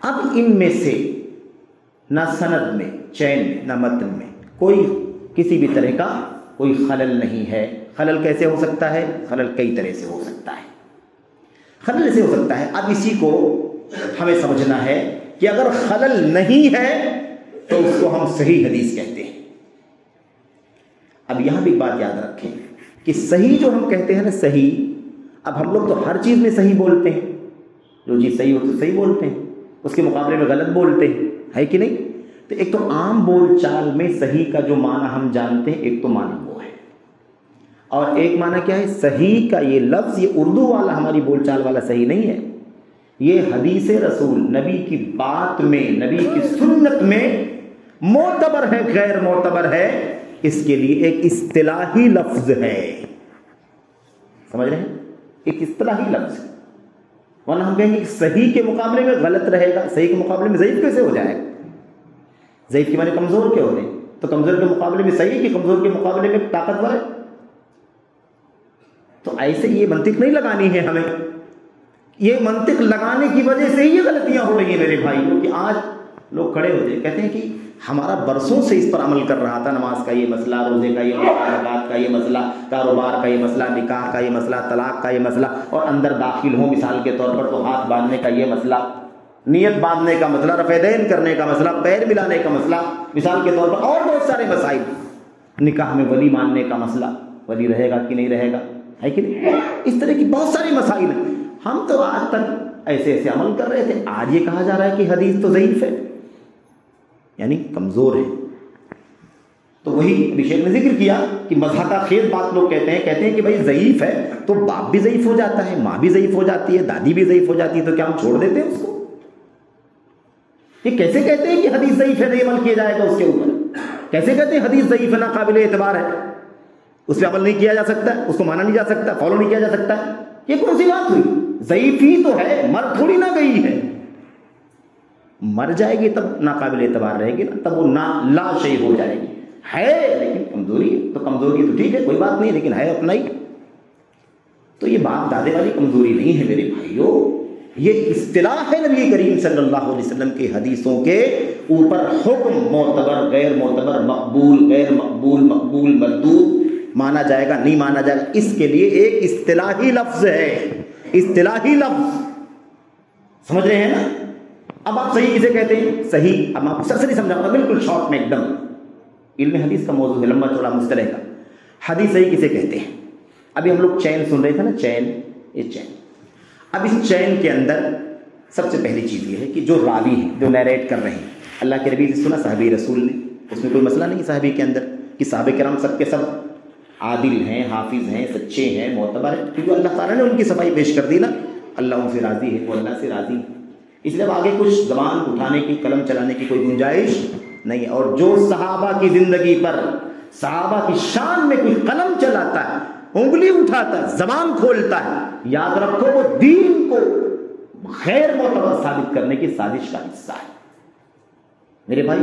اب ان میں سے نہ سند میں، چین میں، نہ متن میں کوئی کسی بھی طرح کا کوئی خلل نہیں ہے. خلل کیسے ہو سکتا ہے؟ خلل کئی طرح سے ہو سکتا ہے. خلل ایسے ہو سکتا ہے، اب اسی کو ہمیں سمجھنا ہے کہ اگر خلل نہیں ہے تو اس کو ہم صحیح حدیث کہتے ہیں. اب یہاں بھی بات یاد رکھیں کہ صحیح جو ہم کہتے ہیں نا، صحیح، اب ہم لوگ تو ہر چیز میں صحیح بولتے ہیں. جو چیز صحیح ہو تو صحیح بولتے ہیں، اس کے مقابلے میں غلط بولتے ہیں، ہے کہ نہیں؟ تو ایک تو عام بول چال میں صحیح کا جو معنی ہم جانتے ہیں، ایک تو معنی وہ ہے، اور ایک معنی کیا ہے؟ صحیح کا یہ لفظ، یہ اردو والا ہماری بول چال والا صحیح نہیں ہے، یہ حدیث رسول نبی کی بات میں، نبی کی سنت میں معتبر ہے غیر معتبر ہے، اس کے لیے ایک اصطلاحی لفظ ہے. سمجھ رہے ہیں؟ ایک اصطلاحی لفظ ہے. ورنہ ہم کہیں گے کہ صحیح کے مقابلے میں غلط رہے گا، صحیح کے مقابلے میں ضعیف کیسے ہو جائے گا؟ ضعیف کے معنی کمزور کیا ہوتے ہیں؟ تو کمزور کے مقابلے میں صحیح کہ کمزور کے مقابلے میں طاقتور ہے. تو ایسے یہ منطق نہیں لگانی ہے ہمیں. یہ منطق لگانے کی وجہ سے ہی یہ غلطیاں ہو رہی ہیں میرے بھائی. کیونکہ آج لوگ کھڑے ہوتے ہیں کہتے ہیں کہ ہمارا برسوں سے اس پر عمل کر رہا تھا، نماز کا یہ مسئلہ، روزے کا یہ مسئلہ، زکات کا یہ مسئلہ، کاروبار کا یہ مسئلہ، نکاح کا یہ مسئلہ، طلاق کا یہ مسئلہ، اور اندر داخل ہوں مثال کے طور پر تو ہاتھ باندھنے کا یہ مسئلہ، نیت باندھنے کا مسئلہ، رفع دین کرنے کا مسئلہ، پیر ملانے کا مسئلہ مثال کے طور پر، اور بہت سارے مسائل. نکاح میں ولی ماننے کا مسئلہ، ولی رہے گا کہ نہیں رہے گا، ہے کہ نہیں؟ اس طرح کی بہت سارے مسائل ہیں. ہم تو آج تک ایسے ایسے عمل کر رہے تھے، آج یہ کہا جا رہا ہے کہ حدیث تو ضعیف ہے، یعنی کمزور ہے. تو وہی ابھی شیخ نے ذکر کیا کہ مضحکہ خیز بات لوگ کہتے ہیں کہ بھائی ضعیف ہے تو باپ بھی ضعیف ہو جاتا ہے، ماں بھی ضعیف ہو جاتی ہے، دادی بھی ضعیف ہو جاتی ہے، تو کیا ہم چھوڑ دیتے ہیں اس کو؟ یہ کیسے کہتے ہیں کہ حدیث ضعیف ہے، نہیں عمل کیا جائے گا اس کے اوپر؟ کیسے کہتے ہیں حدیث ضعیف ہے، ناقابل اعتبار ہے، اس پہ عمل نہیں کیا جا سکتا، اس کو مانا نہیں جا سکتا، فالو نہیں کیا جا سکتا؟ یہ کون سی بات ہوئی؟ ضعیف ہی تو ہے، مر تھوڑی نہ گئی ہے. مر جائے گی تب ناقابل اعتبار رہے گی نا، تب وہ لا شیء ہو جائے گی. ہے لیکن کمزوری ہے، تو کمزوری تو ٹھیک ہے کوئی بات نہیں، لیکن ہے اپنا ہی. تو یہ باپ دادے والی کمزوری نہیں ہے میرے بھائیوں، یہ اصطلاح ہے نبی کریم صلی اللہ علیہ وسلم کی حدیثوں کے اوپر حکم، معتبر، غیر معتبر، مقبول، غیر مقبول، مقبول، مردود، مانا جائے گا، نہیں مانا جائے گا. اس کے لیے ایک اصطلاحی لفظ ہے، اصطلاحی لفظ. سمجھ رہے ہیں نا؟ اب آپ صحیح کسے کہتے ہیں؟ صحیح اب آپ سرسری سمجھاؤں گا بالکل شارٹ میں ایک دم. علم حدیث کا موضوع ہے، لمبا چوڑا مصطلح کا. حدیث صحیح کسے کہتے ہیں؟ ابھی ہم لوگ چین سن رہے تھے نا، چین، یہ چین. اب اس چین کے اندر سب سے پہلی چیز یہ ہے کہ جو راوی ہیں، جو نیریٹ کر رہے ہیں، اللہ کے نبی سے سنا، صحابی رسول نے، اس میں کوئی مسئلہ نہیں صحابی کے اندر کہ صحابہ کرام سب کے سب عادل ہیں، حافظ ہیں، سچے ہیں، معتبر ہیں، کیونکہ اللہ تعالیٰ نے ان کی صفائی پیش کر دی نا. اللہ ان سے راضی ہے، وہ اللہ سے راضی ہے. اس لیے اب آگے کچھ زبان اٹھانے کی، قلم چلانے کی کوئی گنجائش نہیں ہے. اور جو صحابہ کی زندگی پر، صحابہ کی شان میں کوئی قلم چلاتا ہے، انگلی اٹھاتا ہے، زبان کھولتا ہے، یاد رکھو وہ دین کو غیر معتبر ثابت کرنے کی سازش کا حصہ ہے. میرے بھائی،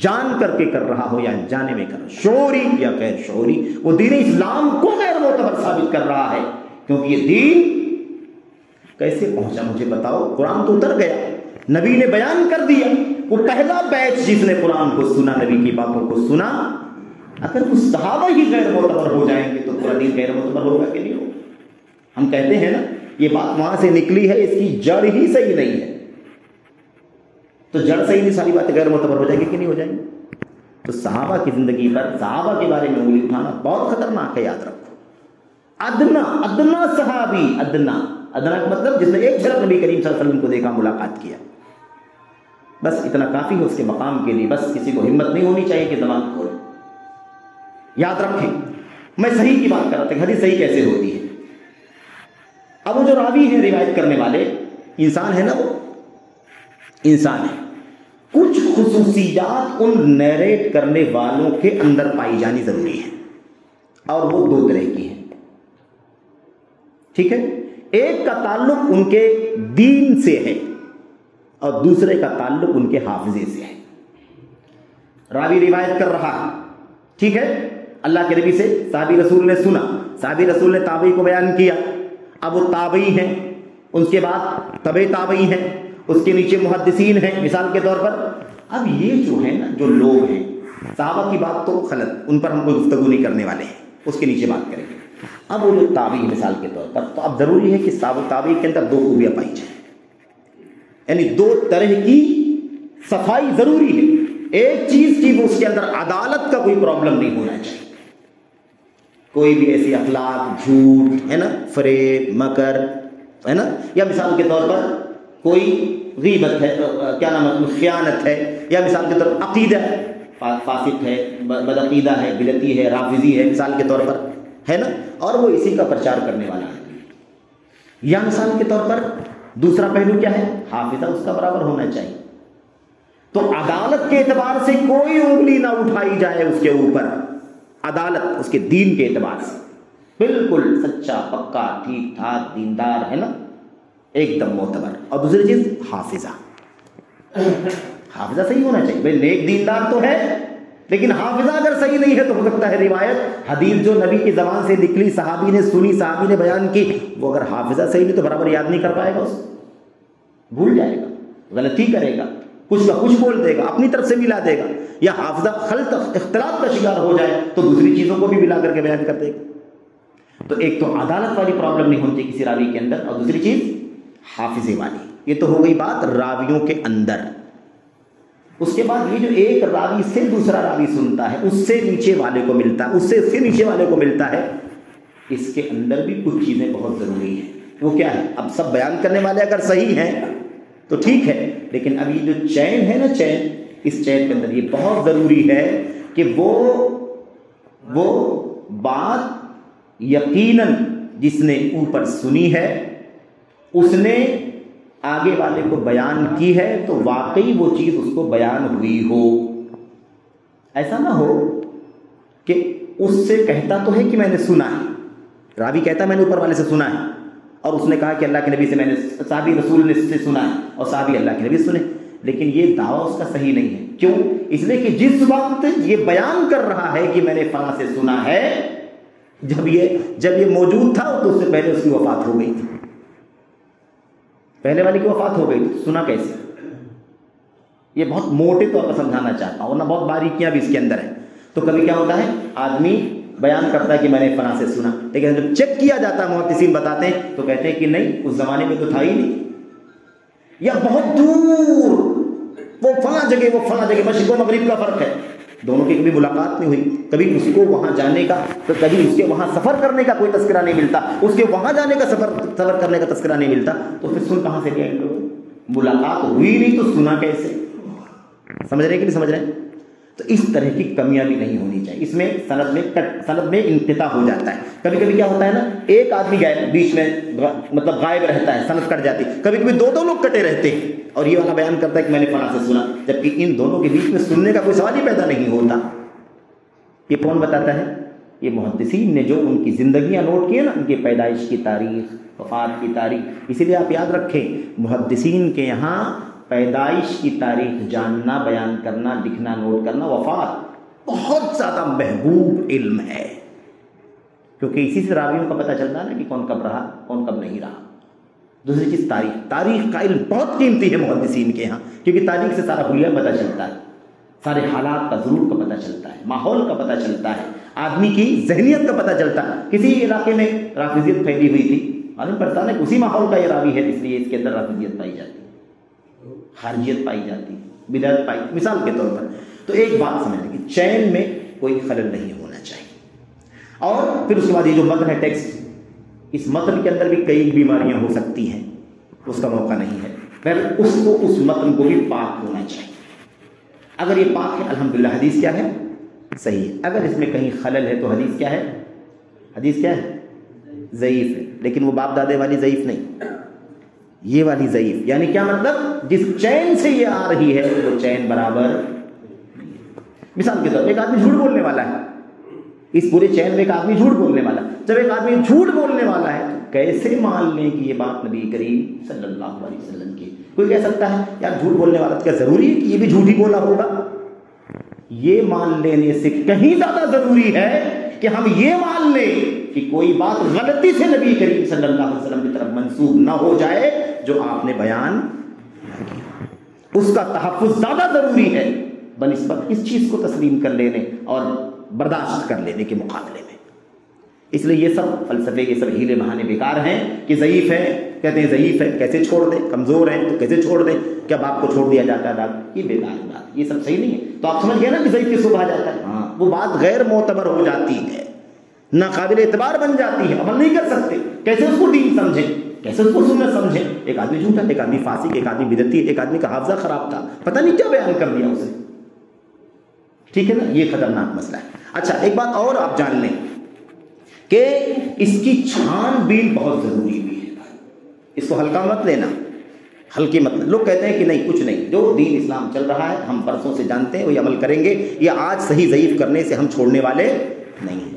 جان کر کے کر رہا ہو یا جانے میں کر رہا، شعوری یا غیر شعوری، وہ دین اسلام کو غیر معتبر ثابت کر رہا ہے. کیونکہ یہ دین کیسے پہنچا مجھے بتاؤ؟ قرآن تو اتر گیا، نبی نے بیان کر دیا. وہ پہلا بیچ جس نے قرآن کو سنا، نبی کی باتوں کو سنا، اگر وہ صحابہ ہی غیر معتبر ہو جائیں گے تو پورا دین غیر معتبر ہوگا کہ نہیں ہوگا؟ ہم کہتے ہیں نا یہ بات وہاں سے نکلی ہے، اس کی جڑ ہی صحیح نہیں ہے. تو جڑ صحیح نہیں، ساری باتیں غیر معتبر ہو جائیں گی کہ نہیں ہو جائیں گی؟ تو صحابہ کی زندگی پر، صحابہ کے بارے میں انگلی اٹھانا بہت خطرناک ہے، یاد رکھو. ادنا صحابی، ادنا کا مطلب جس نے ایک جھلک نبی کریم صلی اللہ علیہ وسلم کو دیکھا، ملاقات کیا، بس اتنا کافی ہے اس کے مقام کے لیے. بس کسی کو ہمت نہیں ہونی چاہیے کہ زبان کھولے. یاد رکھیں، میں صحیح کی بات کر رہا تھا، حدیث صحیح کیسے ہوتی ہے. اب وہ جو راوی ہیں، روایت کرنے والے، انسان ہے نا، وہ انسان ہے. کچھ خصوصیات ان نیریٹ کرنے والوں کے اندر پائی جانی ضروری ہے، اور وہ دو طرح کی ہیں. ٹھیک ہے؟ ایک کا تعلق ان کے دین سے ہے اور دوسرے کا تعلق ان کے حافظے سے ہے. راوی روایت کر رہا ہے، ٹھیک ہے، اللہ کے نبی سے صحابی رسول نے سنا، صحابی رسول نے تابعی کو بیان کیا. اب وہ تابعی ہیں، اس کے بعد تبع تابعی ہیں، اس کے نیچے محدثین ہیں مثال کے طور پر. اب یہ جو ہے نا، جو لوگ ہیں، صحابہ کی بات تو غلط، ان پر ہم کوئی گفتگو نہیں کرنے والے ہیں، اس کے نیچے بات کریں گے. اب وہ جو تابعی مثال کے طور پر، تو اب ضروری ہے کہ تابعی کے اندر دو خوبیاں پائی جائیں، یعنی دو طرح کی صفائی ضروری ہے. ایک چیز کی وہ اس کے اندر عدالت کا کوئی پرابلم نہیں ہونا چاہیے، کوئی بھی ایسی اخلاق، جھوٹ ہے نا، فریب، مکر ہے نا، یا مثال کے طور پر کوئی غیبت ہے، کیا نام ہے، خیانت ہے، یا مثال کے طور پر عقیدہ فاسق ہے، بدعقیدہ ہے، بدعتی ہے، رافضی ہے مثال کے طور پر، ہے نا، اور وہ اسی کا پرچار کرنے والا ہے. یا مثال کے طور پر دوسرا پہلو کیا ہے؟ حافظہ اس کا برابر ہونا چاہیے. تو عدالت کے اعتبار سے کوئی انگلی نہ اٹھائی جائے اس کے اوپر. عدالت اس کے دین کے اعتبار سے بالکل سچا پکا ٹھیک ٹھاک دیندار ہے نا، ایک دم معتبر. اور دوسری چیز حافظہ، حافظہ صحیح ہونا چاہیے. بھائی نیک دیندار تو ہے لیکن حافظہ اگر صحیح نہیں ہے تو ہو سکتا ہے روایت حدیث جو نبی کی زبان سے نکلی، صحابی نے سنی، صحابی نے بیان کی، وہ اگر حافظہ صحیح نہیں تو برابر یاد نہیں کر پائے گا، اس بھول جائے گا، غلطی کرے گا، کچھ کا کچھ بول دے گا، اپنی طرف سے ملا دے گا، یا حافظہ خلط اختلاط کا شکار ہو جائے تو دوسری چیزوں کو بھی ملا کر کے بیان کر دے گا. تو ایک تو عدالت والی پرابلم نہیں ہوتی کسی راوی کے اندر، اور دوسری چیز حافظے والی. یہ تو ہو گئی بات راویوں کے اندر. اس کے بعد یہ جو ایک راوی سے دوسرا راوی سنتا ہے، اس سے نیچے والے کو ملتا ہے، اس سے نیچے والے کو ملتا ہے، اس کے اندر بھی کچھ چیزیں بہت ضروری ہیں. وہ کیا ہے؟ اب سب بیان کرنے والے اگر صحیح ہیں تو ٹھیک ہے، لیکن اب یہ جو چین ہے نا، چین، اس چین کے اندر یہ بہت ضروری ہے کہ وہ بات یقیناً جس نے اوپر سنی ہے اس نے آگے والے کو بیان کی ہے تو واقعی وہ چیز اس کو بیان ہوئی ہو. ایسا نہ ہو کہ اس سے کہتا تو ہے کہ میں نے سنا ہے، راوی کہتا ہے میں نے اوپر والے سے سنا ہے، اور اس نے کہا کہ اللہ کے نبی سے میں نے، صحابی رسول نے سے سنا ہے، اور صحابی اللہ کے نبی سنے، لیکن یہ دعویٰ اس کا صحیح نہیں ہے. کیوں؟ اس لیے کہ جس وقت یہ بیان کر رہا ہے کہ میں نے فلاں سے سنا ہے، جب یہ موجود تھا تو اس سے پہلے اس کی وفات ہو گئی تھی، پہلے والے کی وفات ہو گئی تھی، سنا کیسے؟ یہ بہت موٹے طور پر سمجھانا چاہتا ہوں، ورنہ بہت باریکیاں بھی اس کے اندر ہیں. تو کبھی کیا ہوتا ہے، آدمی بیان کرتا ہے کہ میں نے فلاں سے سنا، لیکن جب چیک کیا جاتا ہے محدثین بتاتے ہیں تو کہتے ہیں کہ نہیں، اس زمانے میں تو تھا ہی نہیں، یا بہت دور، وہ فلاں جگہ، مشرق و مغرب کا فرق ہے، دونوں کی کبھی ملاقات نہیں ہوئی، کبھی اس کو وہاں جانے کا، تو کبھی اس کے وہاں سفر کرنے کا کوئی تذکرہ نہیں ملتا، اس کے وہاں جانے کا سفر کرنے کا تذکرہ نہیں ملتا، تو پھر سن کہاں سے لیا ان لوگوں؟ ملاقات ہوئی نہیں تو سنا کیسے؟ سمجھ رہے کہ نہیں سمجھ رہے؟ تو اس طرح کی کمیاں بھی نہیں ہونی چاہیے. اس میں سند میں انقطاع ہو جاتا ہے. کبھی کبھی کیا ہوتا ہے نا، ایک آدمی بیچ میں مطلب غائب رہتا ہے، سند کٹ جاتی، کبھی کبھی دو لوگ کٹے رہتے ہیں، اور یہ والا بیان کرتا ہے کہ میں نے فلاں سے سنا، جبکہ ان دونوں کے بیچ میں سننے کا کوئی سوال ہی پیدا نہیں ہوتا. یہ کون بتاتا ہے؟ یہ محدثین نے جو ان کی زندگیاں نوٹ کی ہیں نا، ان کی پیدائش کی تاریخ، وفات کی تاریخ. اسی لیے آپ یاد رکھیں، محدثین کے یہاں پیدائش کی تاریخ جاننا، بیان کرنا، لکھنا، نوٹ کرنا، وفات بہت زیادہ محبوب علم ہے، کیونکہ اسی سے راویوں کا پتہ چلتا ہے نا کہ کون کب رہا، کون کب نہیں رہا. دوسری چیز تاریخ کا علم بہت قیمتی ہے محدثین کے یہاں، کیونکہ تاریخ سے سارا حلیہ پتہ چلتا ہے، سارے حالات کا ضرور کا پتہ چلتا ہے، ماحول کا پتہ چلتا ہے، آدمی کی ذہنیت کا پتہ چلتا ہے. کسی علاقے میں رافضیت پھیلی ہوئی تھی، معلوم پڑتا ہے کہ اسی ماحول کا یہ راوی ہے، اس لیے اس کے اندر رافضیت پائی جاتی ہے، خارجیت پائی جاتی، بدعت پائی، مثال کے طور پر. تو ایک بات سمجھ لیں کہ چین میں کوئی خلل نہیں ہونا چاہیے. اور پھر اس کے بعد یہ جو متن ہے، ٹیکسٹ، اس متن کے اندر بھی کئی بیماریاں ہو سکتی ہیں، اس کا موقع نہیں ہے. پھر اس متن کو بھی پاک ہونا چاہیے. اگر یہ پاک ہے الحمدللہ، حدیث کیا ہے؟ صحیح ہے. اگر اس میں کہیں خلل ہے تو حدیث کیا ہے؟ حدیث کیا ہے؟ ضعیف ہے. لیکن وہ باپ دادے والی ضعیف نہیں، یہ والی ضعیف. یعنی کیا مطلب؟ جس چین سے یہ آ رہی ہے وہ چین برابر. مثال کے طور پر ایک آدمی جھوٹ بولنے والا ہے، اس پورے چین میں ایک آدمی جھوٹ بولنے والا ہے. جب ایک آدمی جھوٹ بولنے والا ہے تو کیسے مان لیں کہ یہ بات نبی کریم صلی اللہ علیہ وسلم کی؟ کوئی کہہ سکتا ہے یار جھوٹ بولنے والا کیا ضروری ہے کہ یہ بھی جھوٹ ہی بولا ہوگا؟ یہ مان لینے سے کہیں زیادہ ضروری ہے کہ ہم یہ مان لیں کہ کوئی بات غلطی سے نبی کریم صلی اللہ علیہ وسلم کی طرف منسوب نہ ہو جائے جو آپ نے بیان نہ کیا. اس کا تحفظ زیادہ ضروری ہے بنسبت اس چیز کو تسلیم کر لینے اور برداشت کر لینے کے مقابلے میں. اس لیے یہ سب فلسفے، یہ سب ہیلے بہانے بیکار ہیں کہ ضعیف ہے، کہتے ہیں ضعیف ہے کیسے چھوڑ دیں، کمزور ہیں تو کیسے چھوڑ دیں، کیا باپ کو چھوڑ دیا جاتا ہے داد؟ یہ بیکار بات، یہ سب صحیح نہیں ہے. تو آپ سمجھ گئے نا کہ ضعیف کس کو کہا جاتا ہے؟ ہاں، وہ بات غیر معتبر ہو جاتی ہے، ناقابل اعتبار بن جاتی ہے، عمل نہیں کر سکتے. کیسے اس کو دین سمجھیں، کیسے اس کو سنت سمجھیں؟ ایک آدمی جھوٹا، ایک آدمی فاسق، ایک آدمی بدعتی، ایک آدمی کا حافظہ خراب تھا، پتہ نہیں کیا بیان کر دیا اسے. ٹھیک ہے نا، یہ خطرناک مسئلہ ہے. اچھا ایک بات اور آپ جان لیں کہ اس کی چھان بین بہت ضروری بھی ہے. اس کو ہلکا مت لینا، ہلکی مت لینا۔ لوگ کہتے ہیں کہ نہیں کچھ نہیں، جو دین اسلام چل رہا ہے ہم برسوں سے جانتے ہیں، وہی عمل کریں گے، یہ آج صحیح ضعیف کرنے سے ہم چھوڑنے والے نہیں ہیں۔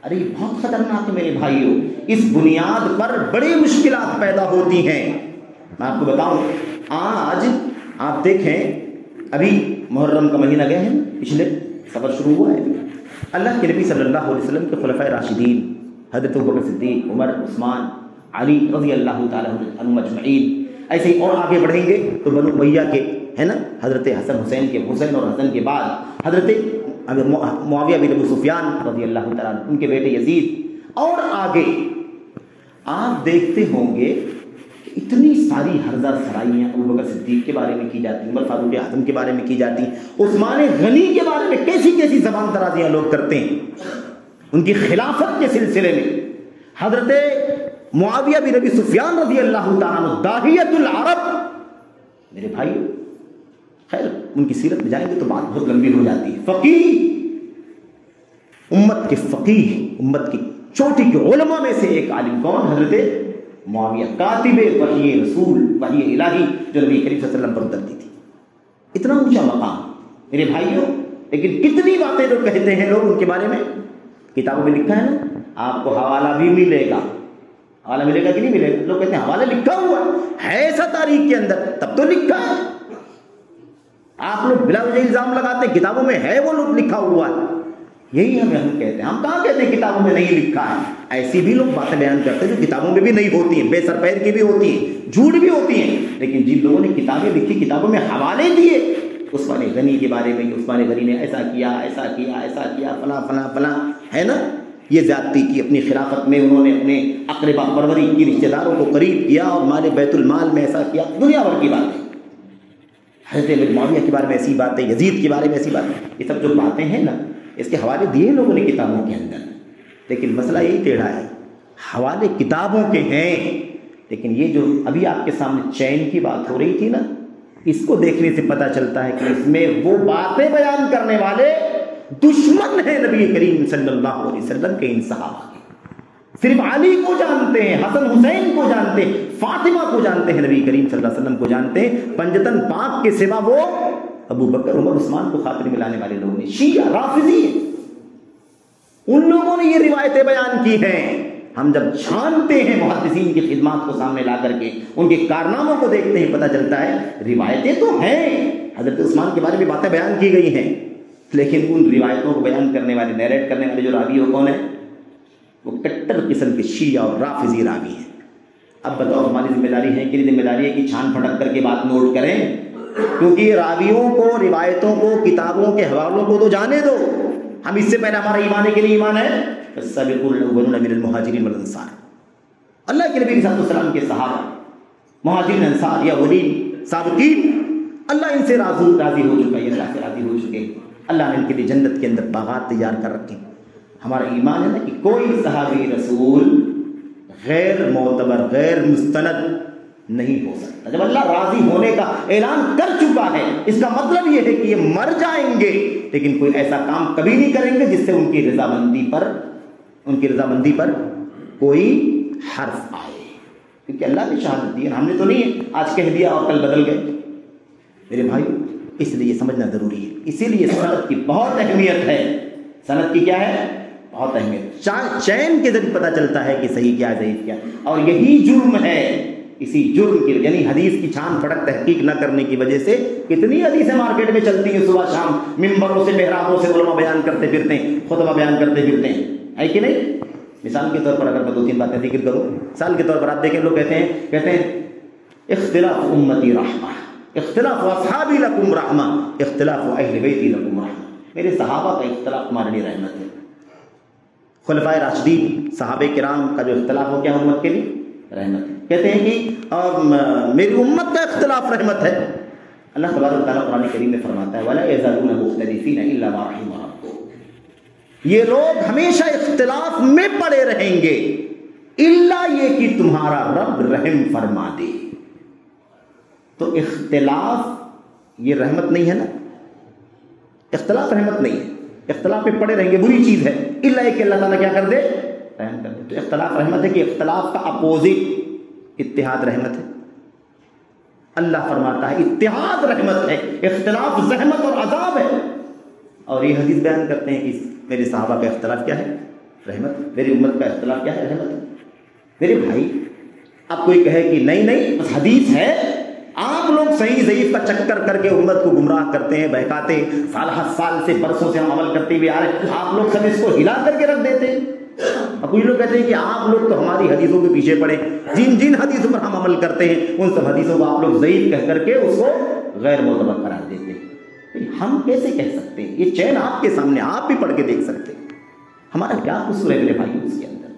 ارے یہ بہت خطرناک ہے میرے بھائیوں، اس بنیاد پر بڑی مشکلات پیدا ہوتی ہیں۔ میں آپ کو بتاؤں، آج آپ دیکھیں ابھی محرم کا مہینہ گئے ہیں، پچھلے سفر شروع ہوا ہے، اللہ کے نبی صلی اللہ علیہ وسلم کے خلفائے راشدین حضرت ابوبکر صدیق، عمر، عثمان، علی رضی اللہ تعالیٰ عنہم اجمعین، ایسے ہی اور آگے بڑھیں گے تو بنو امیہ کے ہے نا حضرت حسین اور حسن کے بعد حضرت معاویہ بن ابو سفیان رضی اللہ تعالیٰ عنہ، ان کے بیٹے یزید، اور آگے آپ دیکھتے ہوں گے اتنی ساری ہرزہ سرائیاں ابوبکر صدیق کے بارے میں کی جاتی ہیں، عمر فاروق اعظم کے بارے میں کی جاتی ہیں، عثمان غنی کے بارے میں کیسی کیسی زبان درازیاں لوگ کرتے ہیں ان کی خلافت کے سلسلے میں۔ حضرت معاویہ بن ابی سفیان رضی اللہ تعالیٰ عنہ داہیۃ العرب، میرے بھائی خیر ان کی سیرت میں جائیں گے تو بات بہت لمبی ہو جاتی ہے۔ فقیہ، امت کے فقیہ، امت کی چوٹی کے علماء میں سے ایک عالم کون؟ حضرت معاویہ، کاتب وحی رسول، وحی الہی جو نبی کریم صلی اللہ علیہ وسلم پر اترتی تھی۔ اتنا اونچا مقام میرے بھائیوں، لیکن کتنی باتیں جو کہتے ہیں لوگ ان کے بارے میں، کتابوں میں لکھا ہے نا، آپ کو حوالہ بھی ملے گا، حوالہ ملے گا کہ نہیں ملے گا؟ لوگ کہتے ہیں حوالہ لکھا ہوا ہے ایسا تاریخ کے اندر، تب تو لکھا ہے۔ آپ لوگ بلا وجہ الزام لگاتے ہیں کتابوں میں ہے، وہ لوگ لکھا ہوا ہے، یہی ہم کہتے ہیں۔ ہم کہاں کہتے ہیں کتابوں میں نہیں لکھا ہے؟ ایسی بھی لوگ باتیں بیان کرتے ہیں جو کتابوں میں بھی نہیں ہوتی ہیں، بے سر پیر کی بھی ہوتی ہیں، جھوٹ بھی ہوتی ہیں، لیکن جن لوگوں نے کتابیں لکھی، کتابوں میں حوالے دیے عثمان غنی کے بارے میں، عثمان غنی نے ایسا کیا، ایسا کیا، ایسا کیا، فلاں فلاں فلاں، ہے نا، یہ زیادتی کی اپنی خلافت میں، انہوں نے اپنے اقربا پروری کی، رشتہ داروں کو قریب کیا اور مال بیت المال میں ایسا کیا، دنیا بھر کی باتیں، حضرت معاویہ کے بارے میں ایسی باتیں، یزید کے بارے میں ایسی باتیں، یہ سب جو باتیں ہیں نا، اس کے حوالے دیے لوگوں نے کتابوں کے اندر، لیکن مسئلہ یہی ٹیڑھا ہے، حوالے کتابوں کے ہیں، لیکن یہ جو ابھی آپ کے سامنے چین کی بات ہو رہی تھی نا، اس کو دیکھنے سے پتہ چلتا ہے کہ اس میں وہ باتیں بیان کرنے والے دشمن ہیں نبی کریم صلی اللہ علیہ وسلم کے ان صحابہ کے۔ صرف علی کو جانتے ہیں، حسن حسین کو جانتے ہیں، فاطمہ کو جانتے ہیں، نبی کریم صلی اللہ علیہ وسلم کو جانتے ہیں، پنجتن پاک کے سوا وہ ابو بکر، عمر، عثمان کو خاطر میں لانے والے لوگ ہیں، شیعہ رافضی ہیں، ان لوگوں نے یہ روایتیں بیان کی ہیں۔ ہم جب چھانتے ہیں محدثین کی خدمات کو سامنے لا کر کے، ان کے کارناموں کو دیکھتے ہیں، پتہ چلتا ہے روایتیں تو ہیں، حضرت عثمان کے بارے میں باتیں بیان کی گئی ہیں، لیکن ان روایتوں کو بیان کرنے والے، نیریٹ کرنے والے جو راوی ہو کون ہیں؟ وہ کٹر قسم کے شیعہ اور رافضی راوی ہیں۔ اب بتاؤ ہماری ذمہ داری ہے کہ ذمہ داری ہے کہ چھان پھٹک کر کے بات نوٹ کریں، کیونکہ راویوں کو، روایتوں کو، کتابوں کے حوالوں کو تو جانے دو، ہم اس سے پہلے ہمارا ایمان کے لیے ایمان ہے السابقون الاولون من المہاجرین والانصار، اللہ کے نبی صلی اللہ علیہ وسلم کے صحابہ، مہاجرین، انصار یا اولین سابقین، اللہ ان سے راضی ہو چکا ہے، اللہ سے راضی ہو چکے ہیں، اللہ نے ان کے لیے جنت کے اندر باغات تیار کر رکھے ہیں۔ ہمارا ایمان ہے نا کہ کوئی صحابی رسول غیر معتبر، غیر مستند نہیں ہو سکتا۔ جب اللہ راضی ہونے کا اعلان کر چکا ہے، اس کا مطلب یہ ہے کہ یہ مر جائیں گے، لیکن کوئی ایسا کام کبھی نہیں کریں گے جس سے ان کی رضامندی پر کوئی حرف آئے، کیونکہ اللہ نے شہادت دی ہے، ہم نے تو نہیں ہے آج کہہ دیا اور کل بدل گئے۔ میرے بھائی اس لیے یہ سمجھنا ضروری ہے، اسی لیے سند کی بہت اہمیت ہے۔ سند کی کیا ہے؟ بہت اہمیت۔ چین کے ذریعے پتہ چلتا ہے کہ صحیح کیا ہے، ضعیف کیا ہے، اور یہی جرم ہے۔ اسی جرم کی، یعنی حدیث کی چھان پھٹک تحقیق نہ کرنے کی وجہ سے کتنی حدیثیں مارکیٹ میں چلتی ہیں، صبح شام ممبروں سے، محرابوں سے علماء بیان کرتے پھرتے ہیں، خطبہ بیان کرتے پھرتے ہیں، ہے کہ نہیں؟ مثال کے طور پر اگر میں 2-3 باتیں ذکر کروں، مثال کے طور پر آپ دیکھیں، لوگ کہتے ہیں اختلاف امتی رحمہ، اختلاف اصحابی لکم رحمہ، اختلاف اہل بیتی لکم رحمہ، میرے صحابہ کا اختلاف تمہارے لیے رحمت ہے۔ خلفائے راشدین، صحابہ کرام کا جو اختلاف ہو کیا امت کے لیے رحمت ہے۔ کہتے ہیں کہ میری امت کا اختلاف رحمت ہے۔ اللہ تبارک و تعالیٰ قرآن کریم میں فرماتا ہے وَلَا يَزَالُونَ مُخْتَلِفِينَ إِلَّا مَا رَحِمَ رَبُّكَ، یہ لوگ ہمیشہ اختلاف میں پڑے رہیں گے، الا یہ کہ تمہارا رب رحم فرما دے۔ تو اختلاف یہ رحمت نہیں ہے نا، اختلاف رحمت نہیں ہے، اختلاف میں پڑے رہیں گے بری چیز ہے، الا یہ کہ اللہ تعالیٰ کیا کر دے؟ رحم کر دے۔ تو اختلاف رحمت ہے کہ اختلاف کا اپوزٹ اتحاد رحمت ہے؟ اللہ فرماتا ہے اتحاد رحمت ہے، اختلاف زحمت اور عذاب ہے. اور یہ حدیث بیان کرتے ہیں کہ میرے صحابہ کا اختلاف کیا ہے؟ رحمت. میری امت کا اختلاف کیا ہے؟ رحمت ہے. میرے بھائی اب کوئی کہے کہ نہیں بس حدیث ہے، آپ لوگ صحیح ضعیف کا چکر کر کے امت کو گمراہ کرتے ہیں، بہکاتے ہیں، سال سے برسوں سے ہم عمل کرتے ہوئے آ رہے ہیں، آپ لوگ سب اس کو ہلا کر کے رکھ دیتے ہیں. اور کچھ لوگ کہتے ہیں کہ آپ لوگ تو ہماری حدیثوں کے پیچھے پڑے، جن حدیثوں پر ہم عمل کرتے ہیں ان سب حدیثوں کو آپ لوگ ضعیف کہہ کر کے اس کو غیر معتبر قرار دیتے ہیں. ہم کیسے کہہ سکتے ہیں؟ یہ چین آپ کے سامنے، آپ بھی پڑھ کے دیکھ سکتے ہیں. ہمارا کیا قصور ہے میرے بھائی اس کے اندر؟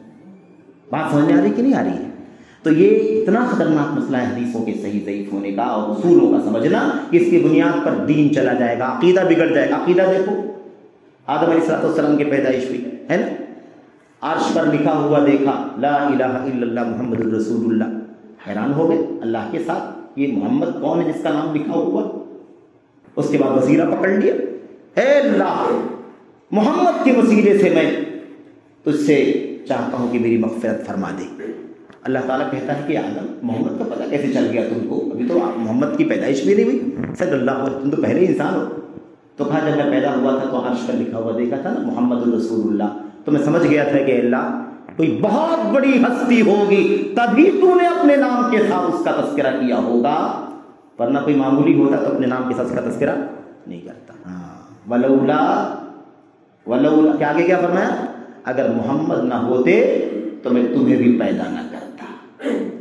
بات سمجھ میں آ رہی کہ نہیں آ رہی ہے؟ تو یہ اتنا خطرناک مسئلہ ہے حدیثوں کے صحیح ضعیف ہونے کا اور اصولوں کا سمجھنا کہ اس کی بنیاد پر دین چلا جائے گا، عقیدہ بگڑ جائے گا. عقیدہ دیکھو، آدم علیہ السلام کی پیدائش ہوئی ہے نا، عرش پر لکھا ہوا دیکھا لا الہ الا اللہ محمد الرسول اللہ، حیران ہو گئے اللہ کے ساتھ یہ محمد کون ہے جس کا نام لکھا ہوا. اس کے بعد وسیلہ پکڑ لیا، اے اللہ محمد کے وسیلے سے میں تجھ سے چاہتا ہوں کہ میری مغفرت فرما دے. اللہ تعالیٰ کہتا ہے کہ آدم محمد کا پتہ کیسے چل گیا تم کو؟ ابھی تو محمد کی پیدائش بھی نہیں ہوئی صلی اللہ علیہ وسلم، تم تو پہلے انسان ہو. تو کہا جب میں پیدا ہوا تھا تو عرش پر لکھا ہوا دیکھا تھا نا محمد الرسول اللہ، تو میں سمجھ گیا تھا کہ اللہ کوئی بہت بڑی ہستی ہوگی تبھی تو نے اپنے نام کے ساتھ اس کا تذکرہ کیا ہوگا، ورنہ کوئی معمولی ہوتا تو اپنے نام کے ساتھ اس کا تذکرہ نہیں کرتا. ہاں ولولا کیا آگے کیا فرمایا؟ اگر محمد نہ ہوتے تو میں تمہیں بھی پیدا نہ کرتا.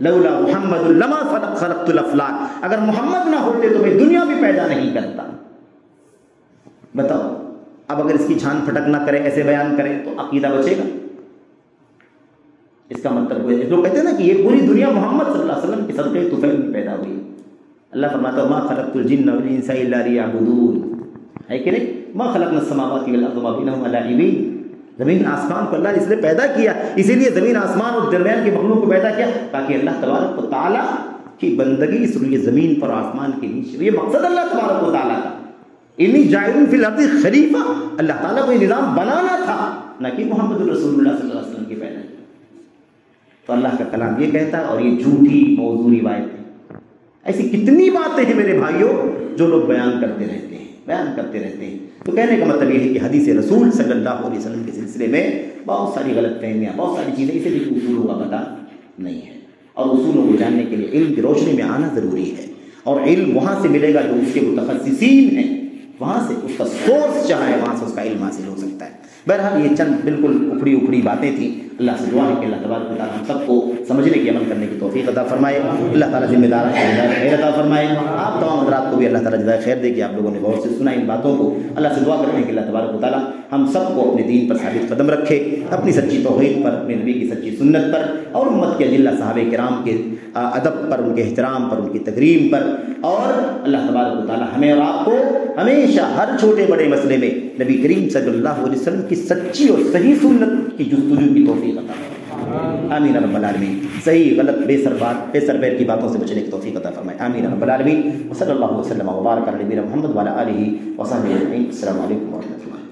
لولا محمد لما خلقت الافلاک، اگر محمد نہ ہوتے تو میں دنیا بھی پیدا نہیں کرتا. بتاؤ اب اگر اس کی چھان پھٹک نہ کرے، ایسے بیان کرے تو عقیدہ بچے گا؟ اس کا مطلب ہے جو کہتے ہیں نا کہ یہ پوری دنیا محمد صلی اللہ علیہ وسلم کے صدقے طفیل میں پیدا ہوئی. اللہ فرماتا ہے ما خلقت الجن والانس الا لیعبدون، ہے کہ نہیں؟ ما خلقنا السماوات والارض وما بینہما لاعبین. زمین آسمان کو اللہ نے اس لیے پیدا کیا، اسی لیے زمین آسمان اور درمیان کی مخلوق کو پیدا کیا تاکہ اللہ تبارک و تعالیٰ کی بندگی اس لیے زمین پر آسمان کے نیچے. یہ مقصد اللہ تبارک و تعالیٰ کا، انی جاعل فی الارض خلیفہ، اللہ تعالیٰ کو یہ نظام بنانا تھا نہ کہ محمد الرسول اللہ صلی اللہ علیہ وسلم کی پیدا کی. تو اللہ کا کلام یہ کہتا ہے اور یہ جھوٹی موضوع روایت ہے. ایسی کتنی باتیں ہیں میرے بھائیوں جو لوگ بیان کرتے رہتے ہیں. تو کہنے کا مطلب یہ ہے کہ حدیث رسول صلی اللہ علیہ وسلم کے سلسلے میں بہت ساری غلط فہمیاں، بہت ساری چیزیں، اسے بھی اصولوں کا پتہ نہیں ہے. اور اصولوں کو جاننے کے لیے علم کی روشنی میں آنا ضروری ہے، اور علم وہاں سے ملے گا جو اس کے متخصصین ہیں، وہاں سے اس کا سورس چاہے وہاں سے اس کا علم حاصل ہو سکتا ہے. بہرحال یہ چند بالکل اوپری باتیں تھیں. اللہ سے دعا ہے کہ اللہ تبارک و تعالیٰ ہم سب کو سمجھنے کی، عمل کرنے کی توفیق عطا فرمائے. اللہ تعالیٰ ذمہ دار خیر عطا فرمائے. آپ تمام حضرات کو بھی اللہ تعالیٰ جزائے خیر دے کہ آپ لوگوں نے غور سے سنا ان باتوں کو. اللہ سے دعا کرتے ہیں کہ اللہ تبارک و تعالیٰ ہم سب کو اپنے دین پر ثابت قدم رکھے، اپنی سچی توحید پر، اپنے نبی کی سچی سنت پر، اور امت کے اجلہ صحابہ کرام کے ادب پر، ان کے احترام پر، ان کی تکریم پر. اور اللہ تبارک و تعالیٰ ہمیں اور آپ کو ہمیشہ ہر چھوٹے بڑے مسئلے میں نبی کریم صلی اللہ علیہ وسلم کی سچی اور صحیح سنت کی جستجو کی توفیق عطا فرمائے. آمین رب العالمین. صحیح غلط بے سر بیر کی باتوں سے بچنے کی توفیق عطا فرمائے. آمین رب العالمین. وصلی اللہ وسلم وبارک علی نبینا محمد وعلی آلہ وصحبہ اجمعین. السلام علیکم ورحمۃ اللہ.